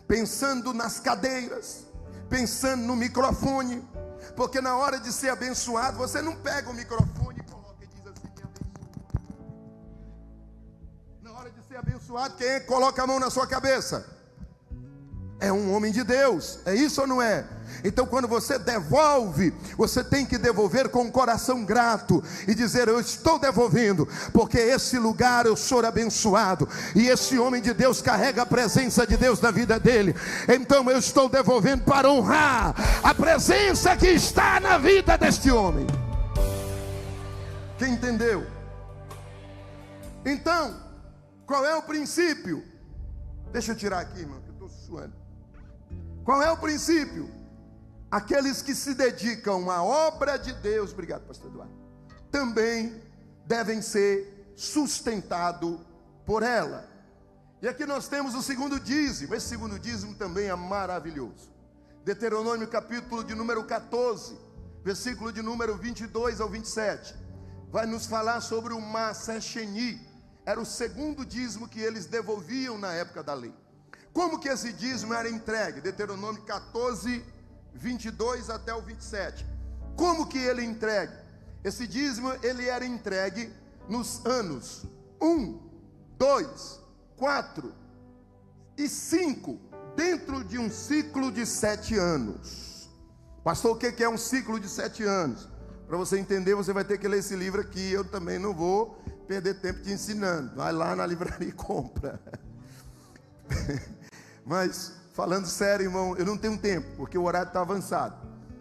pensando nas cadeiras, pensando no microfone. Porque na hora de ser abençoado, você não pega o microfone e coloca e diz assim: me abençoa. Na hora de ser abençoado, quem é que coloca a mão na sua cabeça? É um homem de Deus, é isso ou não é? Então quando você devolve, você tem que devolver com um coração grato e dizer: eu estou devolvendo, porque esse lugar eu sou abençoado, e esse homem de Deus carrega a presença de Deus na vida dele. Então eu estou devolvendo para honrar a presença que está na vida deste homem. Quem entendeu? Então, qual é o princípio? Deixa eu tirar aqui, irmão, que eu estou suando. Qual é o princípio? Aqueles que se dedicam à obra de Deus, obrigado, pastor Eduardo, também devem ser sustentados por ela. E aqui nós temos o segundo dízimo. Esse segundo dízimo também é maravilhoso. Deuteronômio capítulo de número 14, versículo de número 22 ao 27, vai nos falar sobre o Maaser Sheni. Era o segundo dízimo que eles devolviam na época da lei. Como que esse dízimo era entregue? Deuteronômio 14, 22 até o 27. Como que ele entregue? Esse dízimo ele era entregue nos anos 1, 2, 4 e 5, dentro de um ciclo de 7 anos. Pastor, o que é um ciclo de 7 anos? Para você entender, você vai ter que ler esse livro aqui. Eu também não vou perder tempo te ensinando. Vai lá na livraria e compra. Mas, falando sério, irmão, eu não tenho tempo, porque o horário está avançado.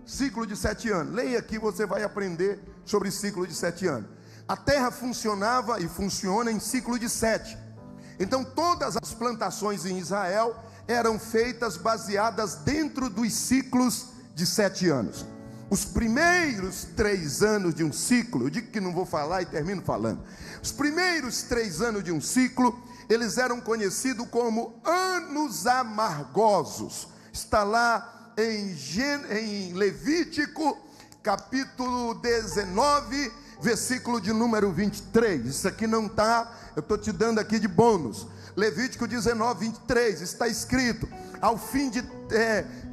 Ciclo de 7 anos. Leia aqui, você vai aprender sobre ciclo de 7 anos. A terra funcionava e funciona em ciclo de 7. Então todas as plantações em Israel eram feitas baseadas dentro dos ciclos de 7 anos. Os primeiros 3 anos de um ciclo, eu digo que não vou falar e termino falando. Os primeiros 3 anos de um ciclo, eles eram conhecidos como anos amargosos. Está lá em Levítico, capítulo 19, versículo de número 23. Isso aqui não está, eu estou te dando aqui de bônus. Levítico 19, 23, está escrito: ao fim de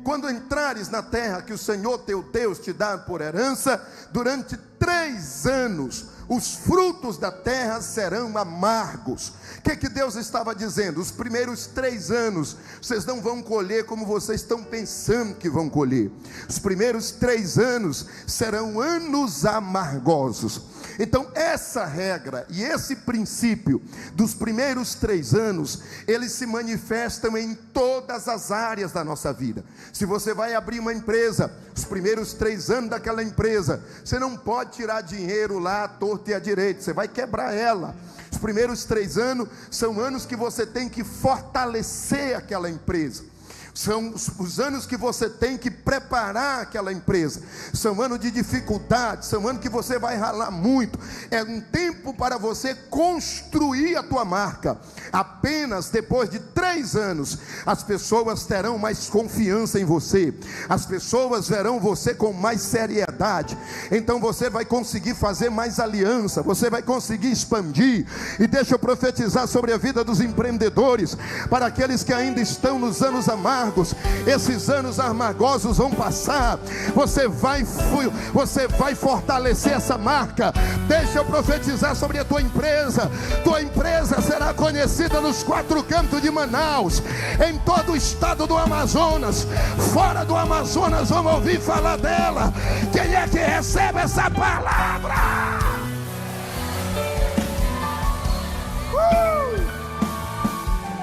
quando entrares na terra que o Senhor teu Deus te dá por herança, durante 3 anos os frutos da terra serão amargos. O que Deus estava dizendo? Os primeiros 3 anos vocês não vão colher como vocês estão pensando que vão colher. Os primeiros 3 anos serão anos amargosos. Então essa regra e esse princípio dos primeiros 3 anos, eles se manifestam em todas as áreas da nossa vida. Se você vai abrir uma empresa, os primeiros 3 anos daquela empresa, você não pode tirar dinheiro lá à torta e à direita, você vai quebrar ela. Os primeiros 3 anos são anos que você tem que fortalecer aquela empresa. São os anos que você tem que preparar aquela empresa. São anos de dificuldade, são anos que você vai ralar muito. É um tempo para você construir a tua marca. Apenas depois de 3 anos, as pessoas terão mais confiança em você. As pessoas verão você com mais seriedade. Então você vai conseguir fazer mais aliança, você vai conseguir expandir. E deixa eu profetizar sobre a vida dos empreendedores, para aqueles que ainda estão nos anos amargos. Esses anos amargosos vão passar. Você vai fortalecer essa marca. Deixa eu profetizar sobre a tua empresa. Tua empresa será conhecida nos 4 cantos de Manaus, em todo o estado do Amazonas. Fora do Amazonas vão ouvir falar dela. Quem é que recebe essa palavra?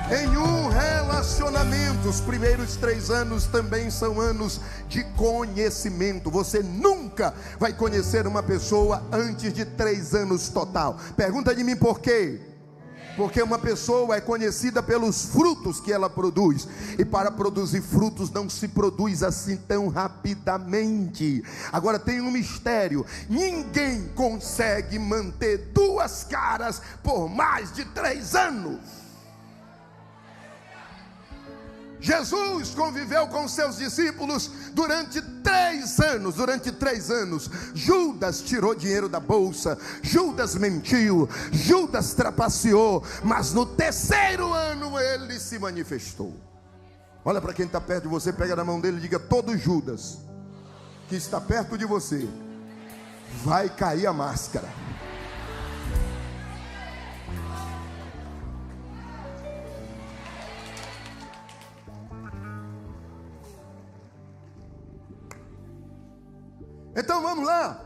Em um relacionamento, os primeiros 3 anos também são anos de conhecimento. Você nunca vai conhecer uma pessoa antes de 3 anos total. Pergunta de mim por quê? Porque uma pessoa é conhecida pelos frutos que ela produz. E para produzir frutos não se produz assim tão rapidamente. Agora tem um mistério: ninguém consegue manter 2 caras por mais de 3 anos. Jesus conviveu com seus discípulos durante 3 anos. Durante 3 anos, Judas tirou dinheiro da bolsa, Judas mentiu, Judas trapaceou, mas no 3º ano ele se manifestou. Olha para quem está perto de você, pega na mão dele e diga: todo Judas que está perto de você, vai cair a máscara. Então vamos lá,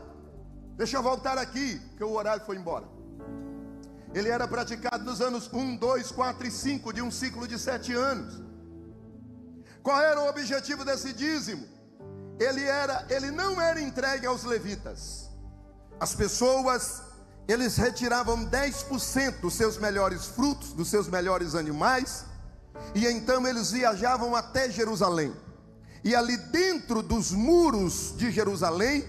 deixa eu voltar aqui, que o horário foi embora. Ele era praticado nos anos 1, 2, 4 e 5 de um ciclo de 7 anos. Qual era o objetivo desse dízimo? Ele não era entregue aos levitas. As pessoas, eles retiravam 10% dos seus melhores frutos, dos seus melhores animais, e então eles viajavam até Jerusalém. E ali dentro dos muros de Jerusalém,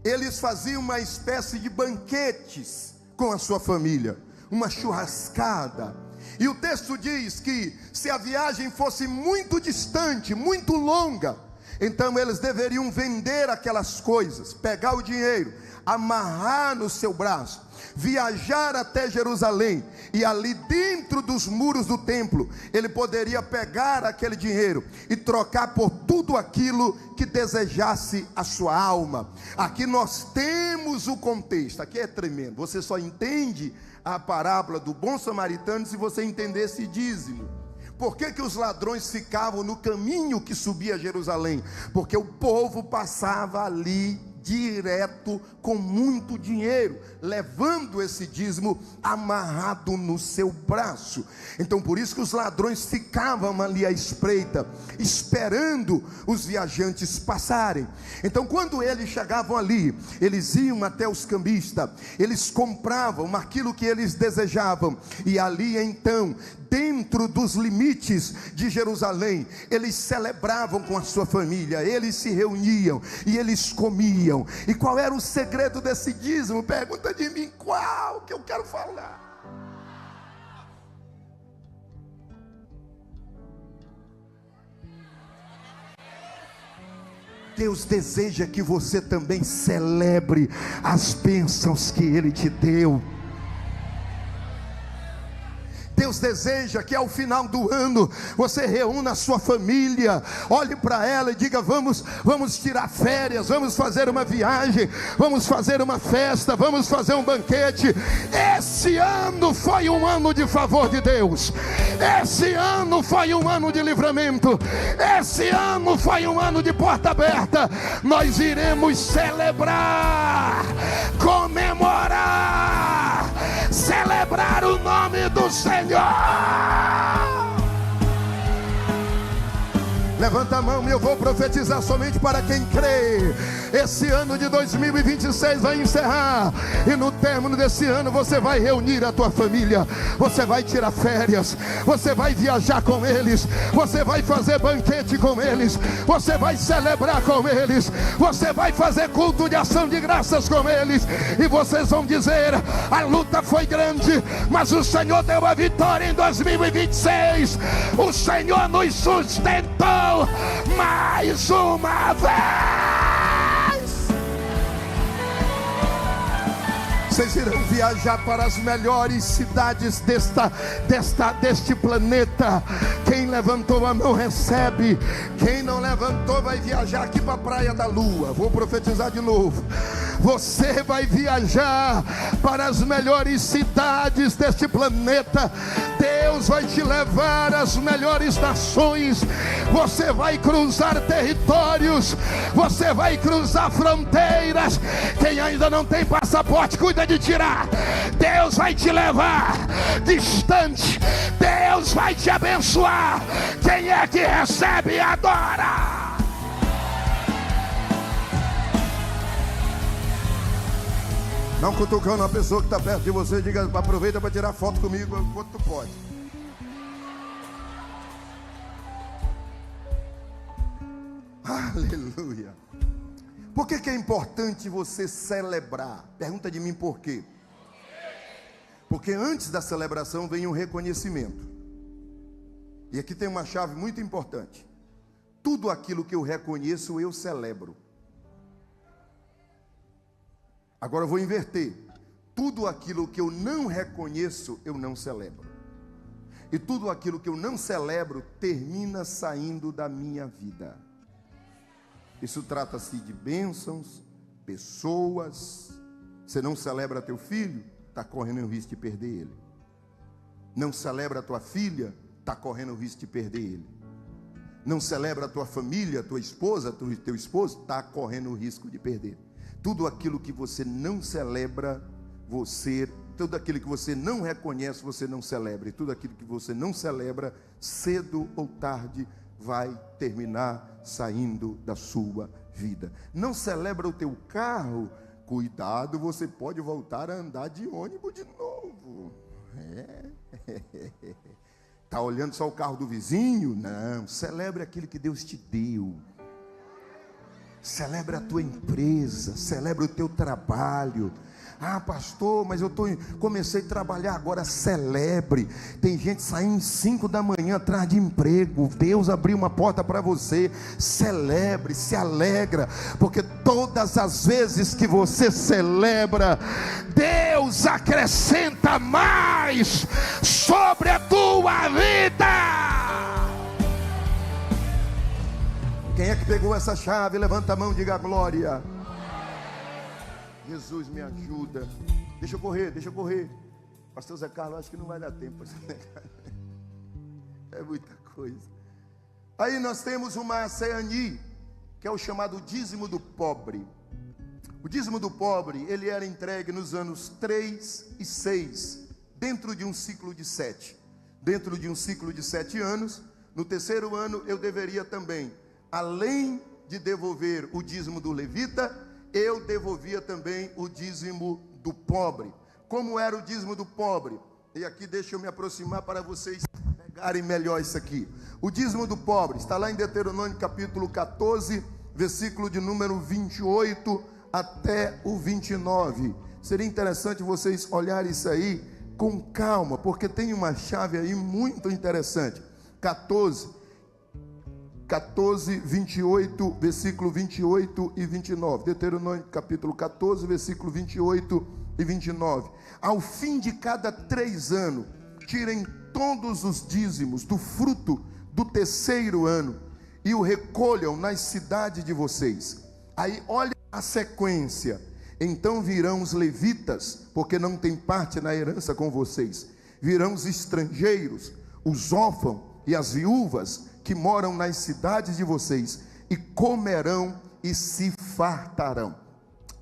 eles faziam uma espécie de banquetes com a sua família, uma churrascada. E o texto diz que se a viagem fosse muito distante, muito longa, então eles deveriam vender aquelas coisas, pegar o dinheiro, amarrar no seu braço, viajar até Jerusalém, e ali dentro dos muros do templo, ele poderia pegar aquele dinheiro e trocar por tudo aquilo que desejasse a sua alma. Aqui nós temos o contexto, aqui é tremendo. Você só entende a parábola do bom samaritano se você entender esse dízimo. Por que os ladrões ficavam no caminho que subia a Jerusalém? Porque o povo passava ali direto com muito dinheiro, levando esse dízimo amarrado no seu braço. Então por isso que os ladrões ficavam ali à espreita, esperando os viajantes passarem. Então quando eles chegavam ali, eles iam até os cambistas, eles compravam aquilo que eles desejavam, e ali então, dentro dos limites de Jerusalém, eles celebravam com a sua família, eles se reuniam e eles comiam. E qual era o segredo desse dízimo? Pergunta de mim, qual que eu quero falar? Deus deseja que você também celebre as bênçãos que Ele te deu. Deus deseja que ao final do ano você reúna a sua família, olhe para ela e diga: vamos tirar férias, vamos fazer uma viagem, vamos fazer uma festa, vamos fazer um banquete. Esse ano foi um ano de favor de Deus, esse ano foi um ano de livramento, esse ano foi um ano de porta aberta. Nós iremos celebrar, comemorar, celebrar o nome do Senhor. Levanta a mão e eu vou profetizar somente para quem crê. Esse ano de 2026 vai encerrar, e no término desse ano você vai reunir a tua família, você vai tirar férias, você vai viajar com eles, você vai fazer banquete com eles, você vai celebrar com eles, você vai fazer culto de ação de graças com eles, e vocês vão dizer: a luta foi grande, mas o Senhor deu a vitória em 2026, o Senhor nos sustentou mais uma vez. Vocês irão viajar para as melhores cidades deste planeta. Quem levantou a mão recebe, quem não levantou vai viajar aqui para a Praia da Lua. Vou profetizar de novo. Você vai viajar para as melhores cidades deste planeta. Deus vai te levar às melhores nações. Você vai cruzar territórios, você vai cruzar fronteiras. Quem ainda não tem passaporte, cuida de tirar. Deus vai te levar distante, Deus vai te abençoar. Quem é que recebe e adora? Não cutucando a pessoa que está perto de você, diga: aproveita para tirar foto comigo enquanto tu pode. Aleluia. Por que é importante você celebrar? Pergunta de mim por quê? Porque antes da celebração vem um reconhecimento. E aqui tem uma chave muito importante. Tudo aquilo que eu reconheço, eu celebro. Agora eu vou inverter. Tudo aquilo que eu não reconheço, eu não celebro. E tudo aquilo que eu não celebro, termina saindo da minha vida. Isso trata-se de bênçãos, pessoas. Você não celebra teu filho, está correndo o risco de perder ele. Não celebra a tua filha, está correndo o risco de perder ele. Não celebra a tua família, tua esposa, teu esposo, está correndo o risco de perder. Tudo aquilo que você não celebra, tudo aquilo que você não reconhece, você não celebra. E tudo aquilo que você não celebra, cedo ou tarde, vai terminar saindo da sua vida. Não celebra o teu carro, cuidado, você pode voltar a andar de ônibus de novo. Está olhando só o carro do vizinho? Não, celebre aquilo que Deus te deu. Celebre a tua empresa, celebre o teu trabalho. Ah, pastor, mas eu comecei a trabalhar agora. Celebre. Tem gente saindo 5 da manhã atrás de emprego. Deus abriu uma porta para você. Celebre, se alegra, porque todas as vezes que você celebra, Deus acrescenta mais sobre a tua vida. Quem é que pegou essa chave? Levanta a mão e diga: glória. Jesus, me ajuda. Deixa eu correr. Pastor Zé Carlos, acho que não vai dar tempo. É muita coisa. Aí nós temos uma Seani, que é o chamado dízimo do pobre. O dízimo do pobre, ele era entregue nos anos 3 e 6, dentro de um ciclo de 7. Dentro de um ciclo de 7 anos, no terceiro ano eu deveria também, além de devolver o dízimo do levita, eu devolvia também o dízimo do pobre. Como era o dízimo do pobre? E aqui deixa eu me aproximar para vocês pegarem melhor isso aqui. O dízimo do pobre está lá em Deuteronômio capítulo 14, versículo de número 28 até o 29. Seria interessante vocês olharem isso aí com calma, porque tem uma chave aí muito interessante. 14, 28, versículo 28 e 29. Deuteronômio capítulo 14, versículo 28 e 29. Ao fim de cada 3 anos, tirem todos os dízimos do fruto do terceiro ano e o recolham nas cidades de vocês. Aí olha a sequência. Então virão os levitas, porque não tem parte na herança com vocês. Virão os estrangeiros, os órfãos e as viúvas que moram nas cidades de vocês, e comerão e se fartarão.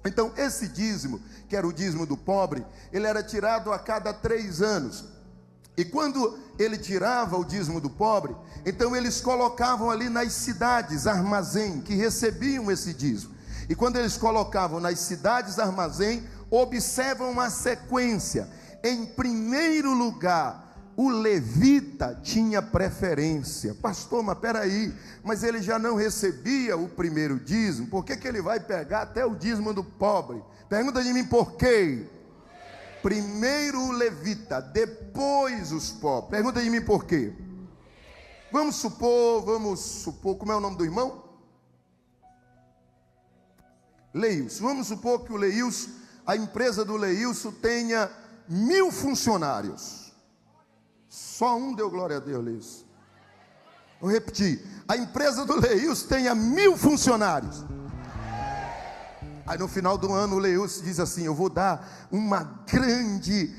Então esse dízimo, que era o dízimo do pobre, ele era tirado a cada 3 anos. E quando ele tirava o dízimo do pobre, então eles colocavam ali nas cidades armazém, que recebiam esse dízimo. E quando eles colocavam nas cidades armazém, observam a sequência. Em primeiro lugar, o levita tinha preferência. Pastor, mas peraí, mas ele já não recebia o primeiro dízimo, por que ele vai pegar até o dízimo do pobre? Pergunta de mim por quê? Primeiro o levita, depois os pobres. Pergunta de mim por quê? Vamos supor, como é o nome do irmão? Leilson. Vamos supor que o Leilson, a empresa do Leilson tenha 1000 funcionários. Só um deu glória a Deus, Leilson. Vou repetir. A empresa do Leilson tenha 1000 funcionários. Aí no final do ano o Leilson diz assim: eu vou dar uma grande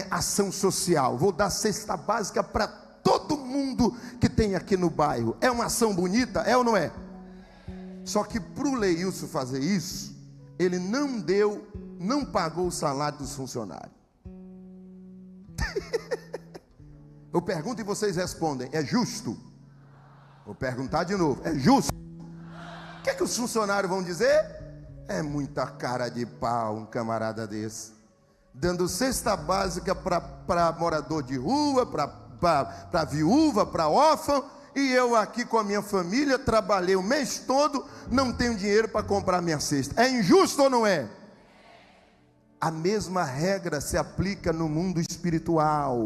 ação social. Vou dar cesta básica para todo mundo que tem aqui no bairro. É uma ação bonita? É ou não é? Só que para o Leilson fazer isso, ele não pagou o salário dos funcionários. Eu pergunto e vocês respondem: é justo? Vou perguntar de novo: é justo? O que os funcionários vão dizer? É muita cara de pau um camarada desse, dando cesta básica para morador de rua, para viúva, para órfão, e eu aqui com a minha família, trabalhei o mês todo, não tenho dinheiro para comprar minha cesta. É injusto ou não é? A mesma regra se aplica no mundo espiritual.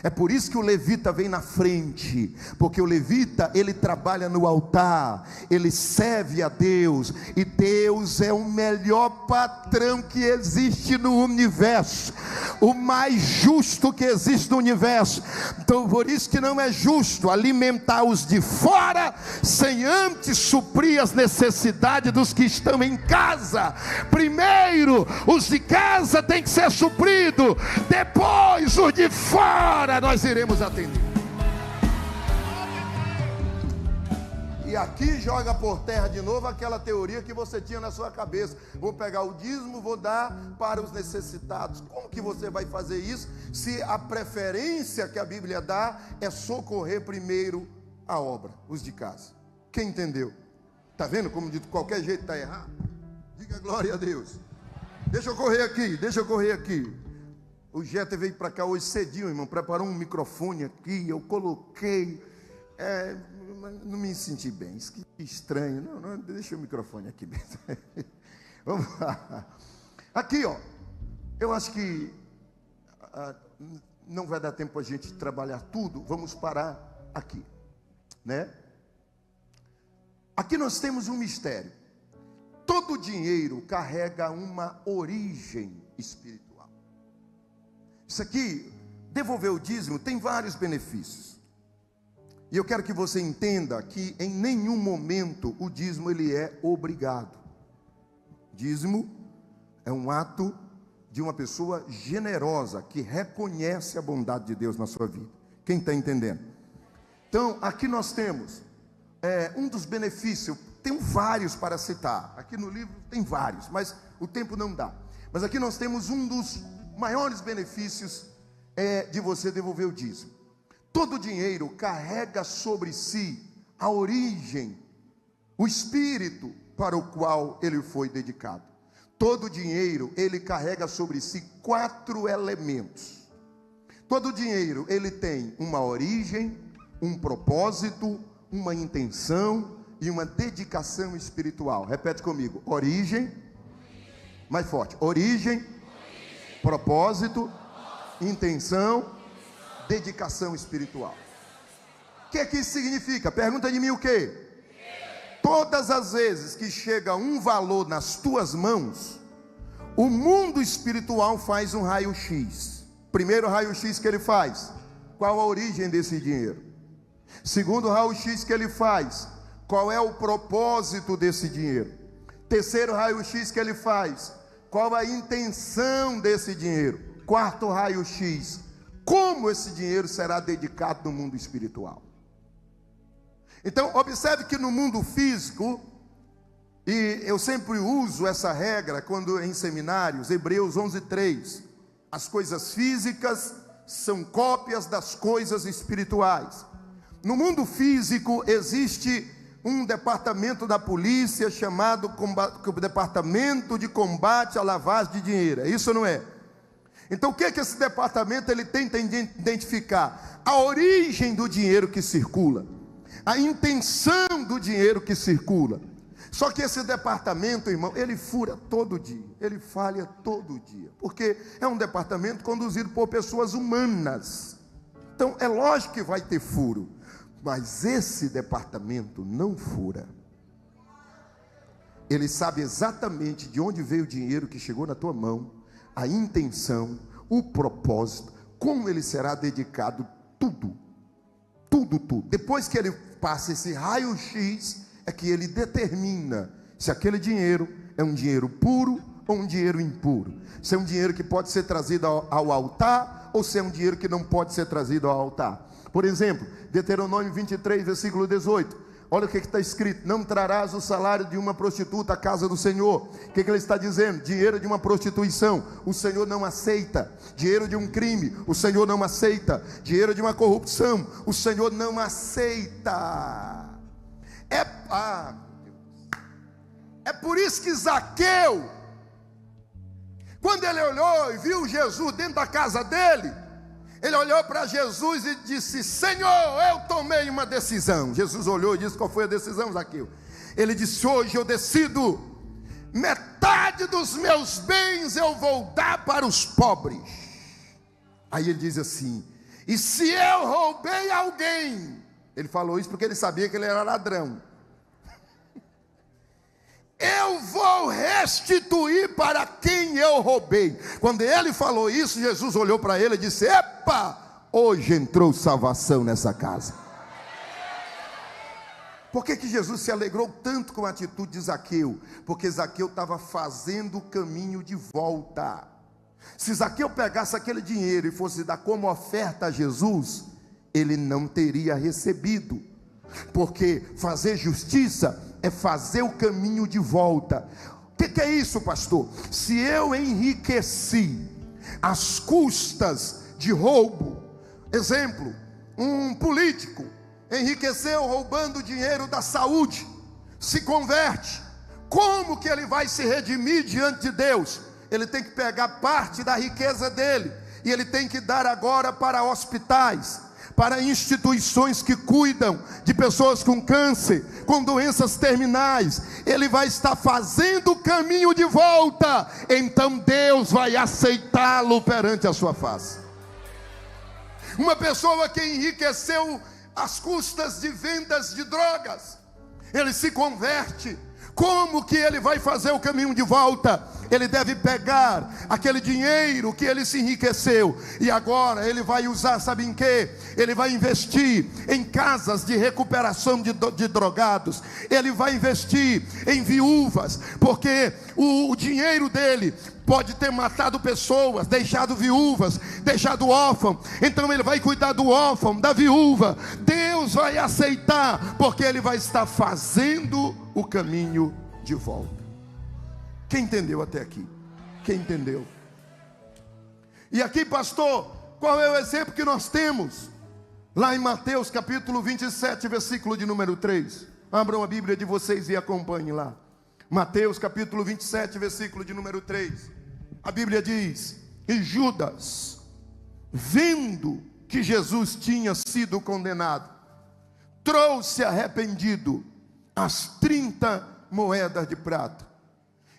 É por isso que o levita vem na frente, porque o levita, ele trabalha no altar, ele serve a Deus, e Deus é o melhor patrão que existe no universo, o mais justo que existe no universo. Então por isso que não é justo alimentar os de fora, sem antes suprir as necessidades dos que estão em casa. Primeiro os de casa têm que ser supridos, depois os de fora nós iremos atender. E aqui joga por terra de novo aquela teoria que você tinha na sua cabeça: vou pegar o dízimo, vou dar para os necessitados. Como que você vai fazer isso, se a preferência que a Bíblia dá é socorrer primeiro a obra, os de casa? Quem entendeu? Está vendo como de qualquer jeito está errado? Diga glória a Deus. Deixa eu correr aqui. O Jeter veio para cá hoje cedinho, irmão, preparou um microfone aqui, eu coloquei, não me senti bem, isso que estranho, não, deixa o microfone aqui mesmo. Vamos lá, aqui ó, eu acho que não vai dar tempo para a gente trabalhar tudo, vamos parar aqui, né? Aqui nós temos um mistério. Todo dinheiro carrega uma origem espiritual. Isso aqui, devolver o dízimo, tem vários benefícios. E eu quero que você entenda que em nenhum momento o dízimo ele é obrigado. Dízimo é um ato de uma pessoa generosa, que reconhece a bondade de Deus na sua vida. Quem está entendendo? Então, aqui nós temos um dos benefícios. tenho vários para citar. Aqui no livro tem vários, mas o tempo não dá. Mas aqui nós temos um dos maiores benefícios de você devolver o dízimo. Todo dinheiro carrega sobre si a origem, o espírito para o qual ele foi dedicado. Todo dinheiro, ele carrega sobre si 4 elementos. Todo dinheiro, ele tem uma origem, um propósito, uma intenção e uma dedicação espiritual. Repete comigo: origem, mais forte, origem, propósito, intenção, dedicação espiritual. O que é que isso significa? Pergunta de mim o quê? Todas as vezes que chega um valor nas tuas mãos, o mundo espiritual faz um raio-x. Primeiro raio-x que ele faz: qual a origem desse dinheiro? Segundo raio-x que ele faz: qual é o propósito desse dinheiro? Terceiro raio-x que ele faz: qual a intenção desse dinheiro? Quarto raio-x: como esse dinheiro será dedicado no mundo espiritual? Então, observe que no mundo físico, e eu sempre uso essa regra quando em seminários, Hebreus 11:3, as coisas físicas são cópias das coisas espirituais. No mundo físico existe um departamento da polícia chamado Departamento de Combate à Lavagem de Dinheiro, é isso ou não é? Então o que esse departamento ele tenta identificar? A origem do dinheiro que circula, a intenção do dinheiro que circula. Só que esse departamento, irmão, ele fura todo dia, ele falha todo dia, porque é um departamento conduzido por pessoas humanas. Então é lógico que vai ter furo, mas esse departamento não fura. Ele sabe exatamente de onde veio o dinheiro que chegou na tua mão, a intenção, o propósito, como ele será dedicado, tudo. Depois que ele passa esse raio-x, é que ele determina se aquele dinheiro é um dinheiro puro ou um dinheiro impuro. Se é um dinheiro que pode ser trazido ao altar, ou se é um dinheiro que não pode ser trazido ao altar. Por exemplo, Deuteronômio 23, versículo 18. Olha o que está escrito: não trarás o salário de uma prostituta à casa do Senhor. O que ele está dizendo? Dinheiro de uma prostituição, o Senhor não aceita. Dinheiro de um crime, o Senhor não aceita. Dinheiro de uma corrupção, o Senhor não aceita. É por isso que Zaqueu, quando ele olhou e viu Jesus dentro da casa dele, ele olhou para Jesus e disse: Senhor, eu tomei uma decisão. Jesus olhou e disse: qual foi a decisão, Zaqueu? Ele disse: hoje eu decido, metade dos meus bens eu vou dar para os pobres. Aí ele diz assim: e se eu roubei alguém? Ele falou isso porque ele sabia que ele era ladrão. Eu vou restituir para quem eu roubei. Quando ele falou isso, Jesus olhou para ele e disse: epa, hoje entrou salvação nessa casa. Por que Jesus se alegrou tanto com a atitude de Zaqueu? Porque Zaqueu estava fazendo o caminho de volta. Se Zaqueu pegasse aquele dinheiro e fosse dar como oferta a Jesus, ele não teria recebido. Porque fazer justiça é fazer o caminho de volta. O que é isso, pastor? Se eu enriqueci às custas de roubo, exemplo, um político enriqueceu roubando dinheiro da saúde, se converte, como que ele vai se redimir diante de Deus? Ele tem que pegar parte da riqueza dele e ele tem que dar agora para hospitais, para instituições que cuidam de pessoas com câncer, com doenças terminais. Ele vai estar fazendo o caminho de volta. Então Deus vai aceitá-lo perante a sua face. Uma pessoa que enriqueceu às custas de vendas de drogas, ele se converte. Como que ele vai fazer o caminho de volta? Ele deve pegar aquele dinheiro que ele se enriqueceu e agora ele vai usar, sabe em quê? Ele vai investir em casas de recuperação de drogados. Ele vai investir em viúvas, porque o dinheiro dele pode ter matado pessoas, deixado viúvas, deixado órfão. Então ele vai cuidar do órfão, da viúva. Deus vai aceitar, porque ele vai estar fazendo o caminho de volta. Quem entendeu até aqui? Quem entendeu? E aqui, pastor, qual é o exemplo que nós temos? Lá em Mateus capítulo 27, versículo de número 3. Abram a Bíblia de vocês e acompanhem lá. Mateus capítulo 27, versículo de número 3. A Bíblia diz: e Judas, vendo que Jesus tinha sido condenado, trouxe arrependido as 30 moedas de prata.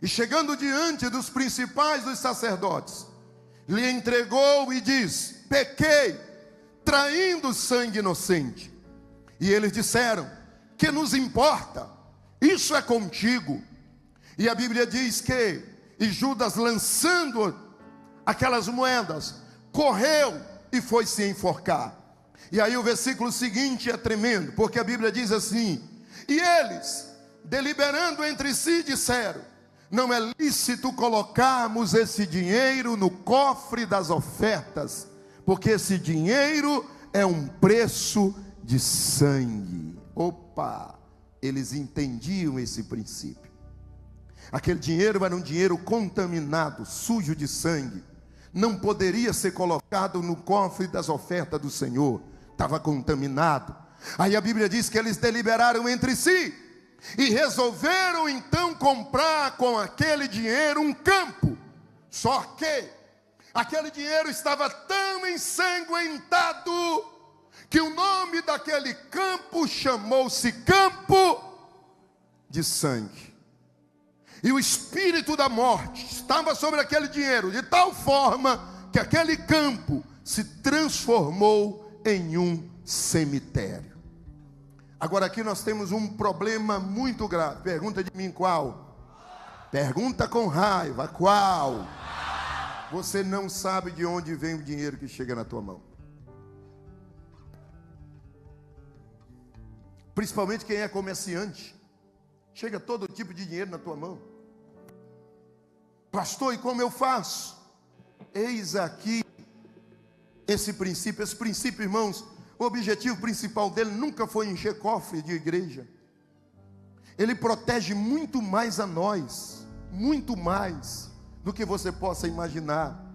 E chegando diante dos principais dos sacerdotes, lhe entregou e diz: pequei, traindo sangue inocente. E eles disseram: que nos importa? Isso é contigo. E a Bíblia diz que, e Judas, lançando aquelas moedas, correu e foi se enforcar. E aí o versículo seguinte é tremendo, porque a Bíblia diz assim: e eles, deliberando entre si, disseram: não é lícito colocarmos esse dinheiro no cofre das ofertas, porque esse dinheiro é um preço de sangue. Opa! Eles entendiam esse princípio. Aquele dinheiro era um dinheiro contaminado, sujo de sangue. Não poderia ser colocado no cofre das ofertas do Senhor. Estava contaminado. Aí a Bíblia diz que eles deliberaram entre si e resolveram então comprar com aquele dinheiro um campo. Só que aquele dinheiro estava tão ensanguentado que o nome daquele campo chamou-se Campo de Sangue. E o espírito da morte estava sobre aquele dinheiro, de tal forma que aquele campo se transformou em um cemitério. Agora aqui nós temos um problema muito grave. Pergunta de mim qual? Pergunta com raiva, qual? Você não sabe de onde vem o dinheiro que chega na tua mão. Principalmente quem é comerciante. Chega todo tipo de dinheiro na tua mão. Pastor, e como eu faço? Eis aqui esse princípio, irmãos. O objetivo principal dele nunca foi encher cofre de igreja. Ele protege muito mais a nós, muito mais do que você possa imaginar.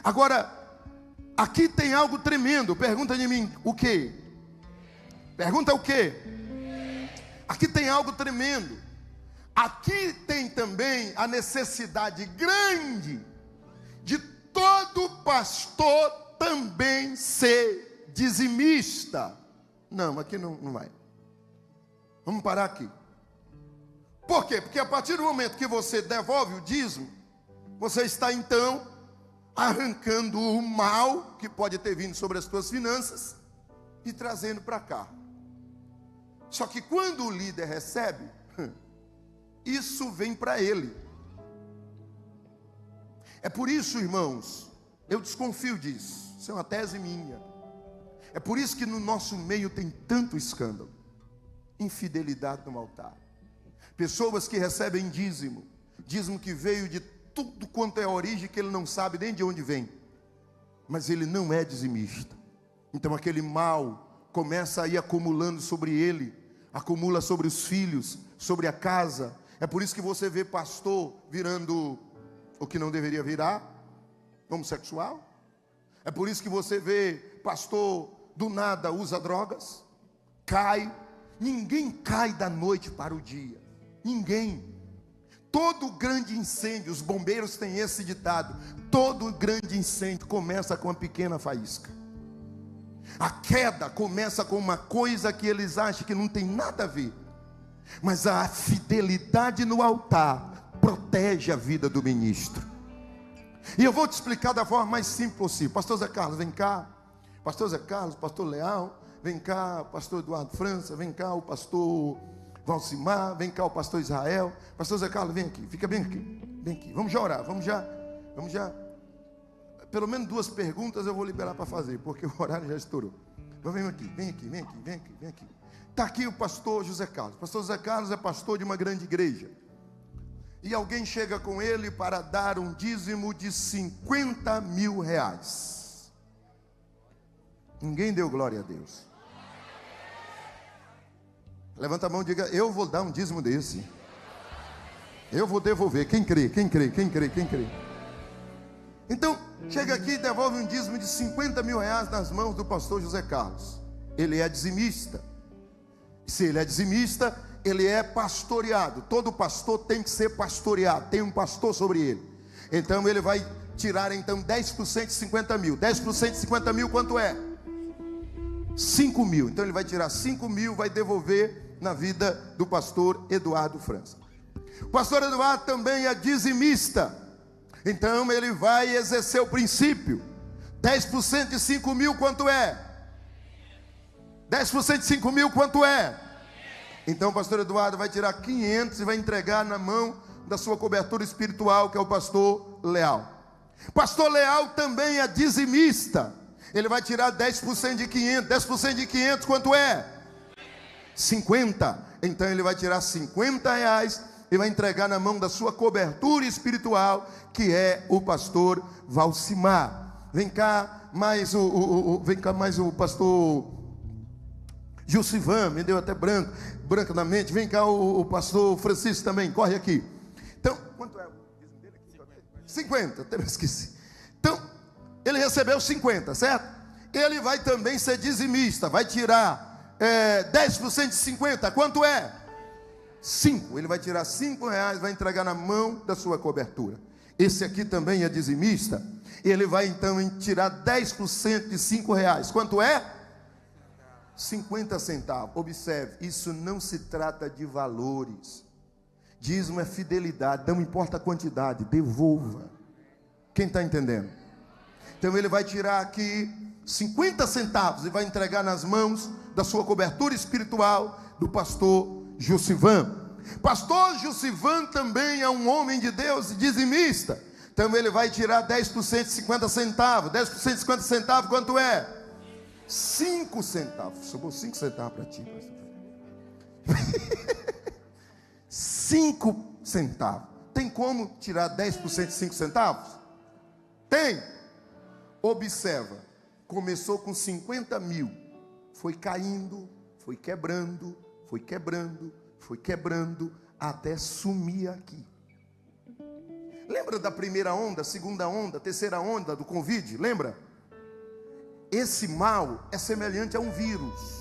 Agora, aqui tem algo tremendo. Pergunta de mim, o quê? Pergunta o quê? Aqui tem algo tremendo. Aqui tem também a necessidade grande de todo pastor também ser dizimista. Não, aqui não vai. Vamos parar aqui. Por quê? Porque a partir do momento que você devolve o dízimo, você está então arrancando o mal que pode ter vindo sobre as suas finanças e trazendo para cá. Só que quando o líder recebe, isso vem para ele. É por isso, irmãos, eu desconfio disso. Isso é uma tese minha. É por isso que no nosso meio tem tanto escândalo. Infidelidade no altar. Pessoas que recebem dízimo. Dízimo que veio de tudo quanto é a origem, que ele não sabe nem de onde vem. Mas ele não é dizimista. Então aquele mal começa a ir acumulando sobre ele. Acumula sobre os filhos, sobre a casa. É por isso que você vê pastor virando o que não deveria virar, homossexual. É por isso que você vê pastor do nada usa drogas, cai. Ninguém cai da noite para o dia. Ninguém. Todo grande incêndio, os bombeiros têm esse ditado: todo grande incêndio começa com uma pequena faísca. A queda começa com uma coisa que eles acham que não tem nada a ver. Mas a fidelidade no altar protege a vida do ministro. E eu vou te explicar da forma mais simples possível. Pastor Zé Carlos, vem cá. Pastor Zé Carlos, pastor Leal, vem cá. Pastor Eduardo França, vem cá. O pastor Valcimar, vem cá. O pastor Israel. Pastor Zé Carlos, vem aqui. Fica bem aqui. Vem aqui. Vamos já orar. Vamos já. Pelo menos 2 perguntas eu vou liberar para fazer, porque o horário já estourou. Mas vem aqui. Vem aqui. Está aqui o pastor José Carlos. O pastor José Carlos é pastor de uma grande igreja. E alguém chega com ele para dar um dízimo de 50 mil reais. Ninguém deu glória a Deus. Levanta a mão e diga: eu vou dar um dízimo desse. Eu vou devolver. Quem crê, quem crê, quem crê, quem crê. Então, chega aqui e devolve um dízimo de 50 mil reais nas mãos do pastor José Carlos. Ele é dizimista. Se ele é dizimista, ele é pastoreado. Todo pastor tem que ser pastoreado. Tem um pastor sobre ele. Então ele vai tirar então 10% de 50 mil. 10% de 50 mil quanto é? 5 mil. Então ele vai tirar 5 mil, vai devolver na vida do pastor Eduardo França. O pastor Eduardo também é dizimista. Então ele vai exercer o princípio. 10% de 5 mil quanto é? 10% de 5 mil quanto é? Então o pastor Eduardo vai tirar 500 e vai entregar na mão da sua cobertura espiritual, que é o pastor Leal. Pastor Leal também é dizimista. Ele vai tirar 10% de 500. 10% de 500 quanto é? 50. Então ele vai tirar 50 reais e vai entregar na mão da sua cobertura espiritual, que é o pastor Valcimar. Vem cá mais o pastor Gilcivan, me deu até branco na mente. Vem cá o pastor Francisco também, corre aqui. Então, quanto é o dízimo dele? 50, até me esqueci. Então, ele recebeu 50, certo? Ele vai também ser dizimista, vai tirar 10% de 50, quanto é? 5, ele vai tirar 5 reais, vai entregar na mão da sua cobertura. Esse aqui também é dizimista. Ele vai então tirar 10% de 5 reais, quanto é? 50 centavos. Observe, isso não se trata de valores. Dízimo é fidelidade, não importa a quantidade, devolva. Quem está entendendo? Então ele vai tirar aqui 50 centavos e vai entregar nas mãos da sua cobertura espiritual do pastor Gilcivan. Pastor Gilcivan também é um homem de Deus, dizimista. Então ele vai tirar 10% de 50 centavos. 10% de 50 centavos quanto é? 5 centavos. Sobrou 5 centavos para ti, pastor. 5 centavos. Tem como tirar 10% de 5 centavos? Tem. Observa. Começou com 50 mil. Foi caindo, foi quebrando, foi quebrando, foi quebrando, até sumir aqui. Lembra da primeira onda, segunda onda, terceira onda do Covid? Lembra? Esse mal é semelhante a um vírus.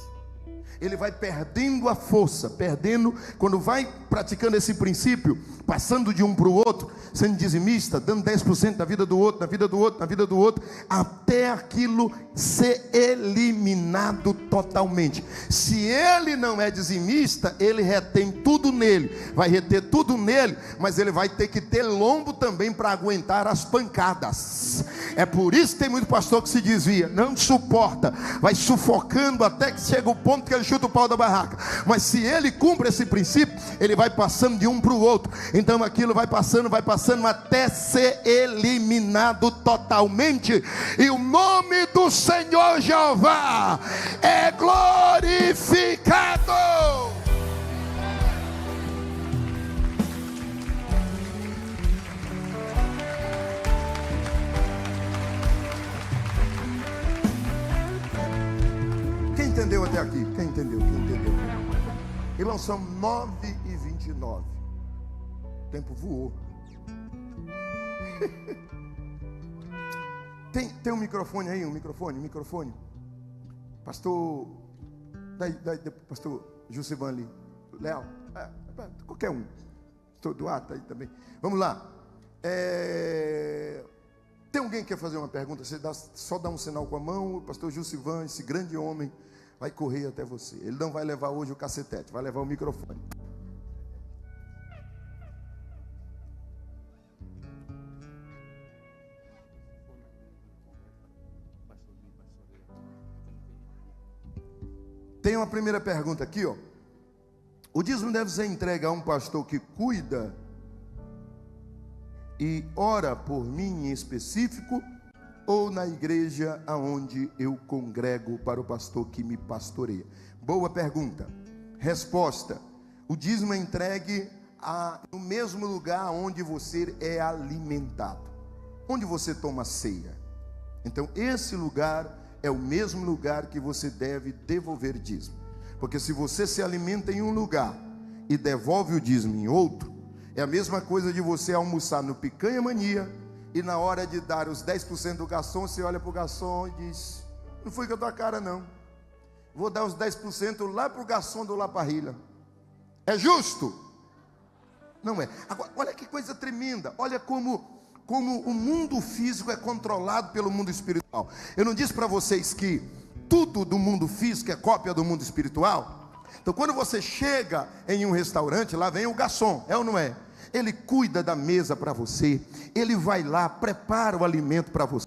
Ele vai perdendo a força, perdendo, quando vai praticando esse princípio, passando de um para o outro, sendo dizimista, dando 10% da vida do outro, na vida do outro, na vida do outro, até aquilo ser eliminado totalmente. Se ele não é dizimista, ele retém tudo nele, vai reter tudo nele, mas ele vai ter que ter lombo também para aguentar as pancadas. É por isso que tem muito pastor que se desvia, não suporta, vai sufocando até que chega o ponto que ele chuta o pau da barraca. Mas se ele cumpre esse princípio, ele vai passando de um para o outro. Então aquilo vai passando até ser eliminado totalmente. E o nome do Senhor Jeová é glorificado. Quem entendeu até aqui? Quem entendeu? Quem entendeu? Irmãos, são 9h29. O tempo voou. Tem um microfone aí? Um microfone. Pastor, pastor Gilcivan ali. Léo, qualquer um. Pastor Eduardo está aí também. Vamos lá. Tem alguém que quer fazer uma pergunta? Você só dá um sinal com a mão. O pastor Gilcivan, esse grande homem, vai correr até você. Ele não vai levar hoje o cacetete, vai levar o microfone. Tem uma primeira pergunta aqui, ó. O dízimo deve ser entregue a um pastor que cuida e ora por mim em específico, ou na igreja aonde eu congrego para o pastor que me pastoreia? Boa pergunta. Resposta: o dízimo é entregue no mesmo lugar onde você é alimentado, onde você toma ceia. Então esse lugar é o mesmo lugar que você deve devolver dízimo. Porque se você se alimenta em um lugar e devolve o dízimo em outro, é a mesma coisa de você almoçar no Picanha Mania e na hora de dar os 10% do garçom, você olha para o garçom e diz: não foi com a tua cara não, vou dar os 10% lá para o garçom do La Parrilla. É justo? Não é. Agora, olha que coisa tremenda. Olha como o mundo físico é controlado pelo mundo espiritual. Eu não disse para vocês que tudo do mundo físico é cópia do mundo espiritual? Então quando você chega em um restaurante, lá vem o garçom, é ou não é? Ele cuida da mesa para você, ele vai lá, prepara o alimento para você.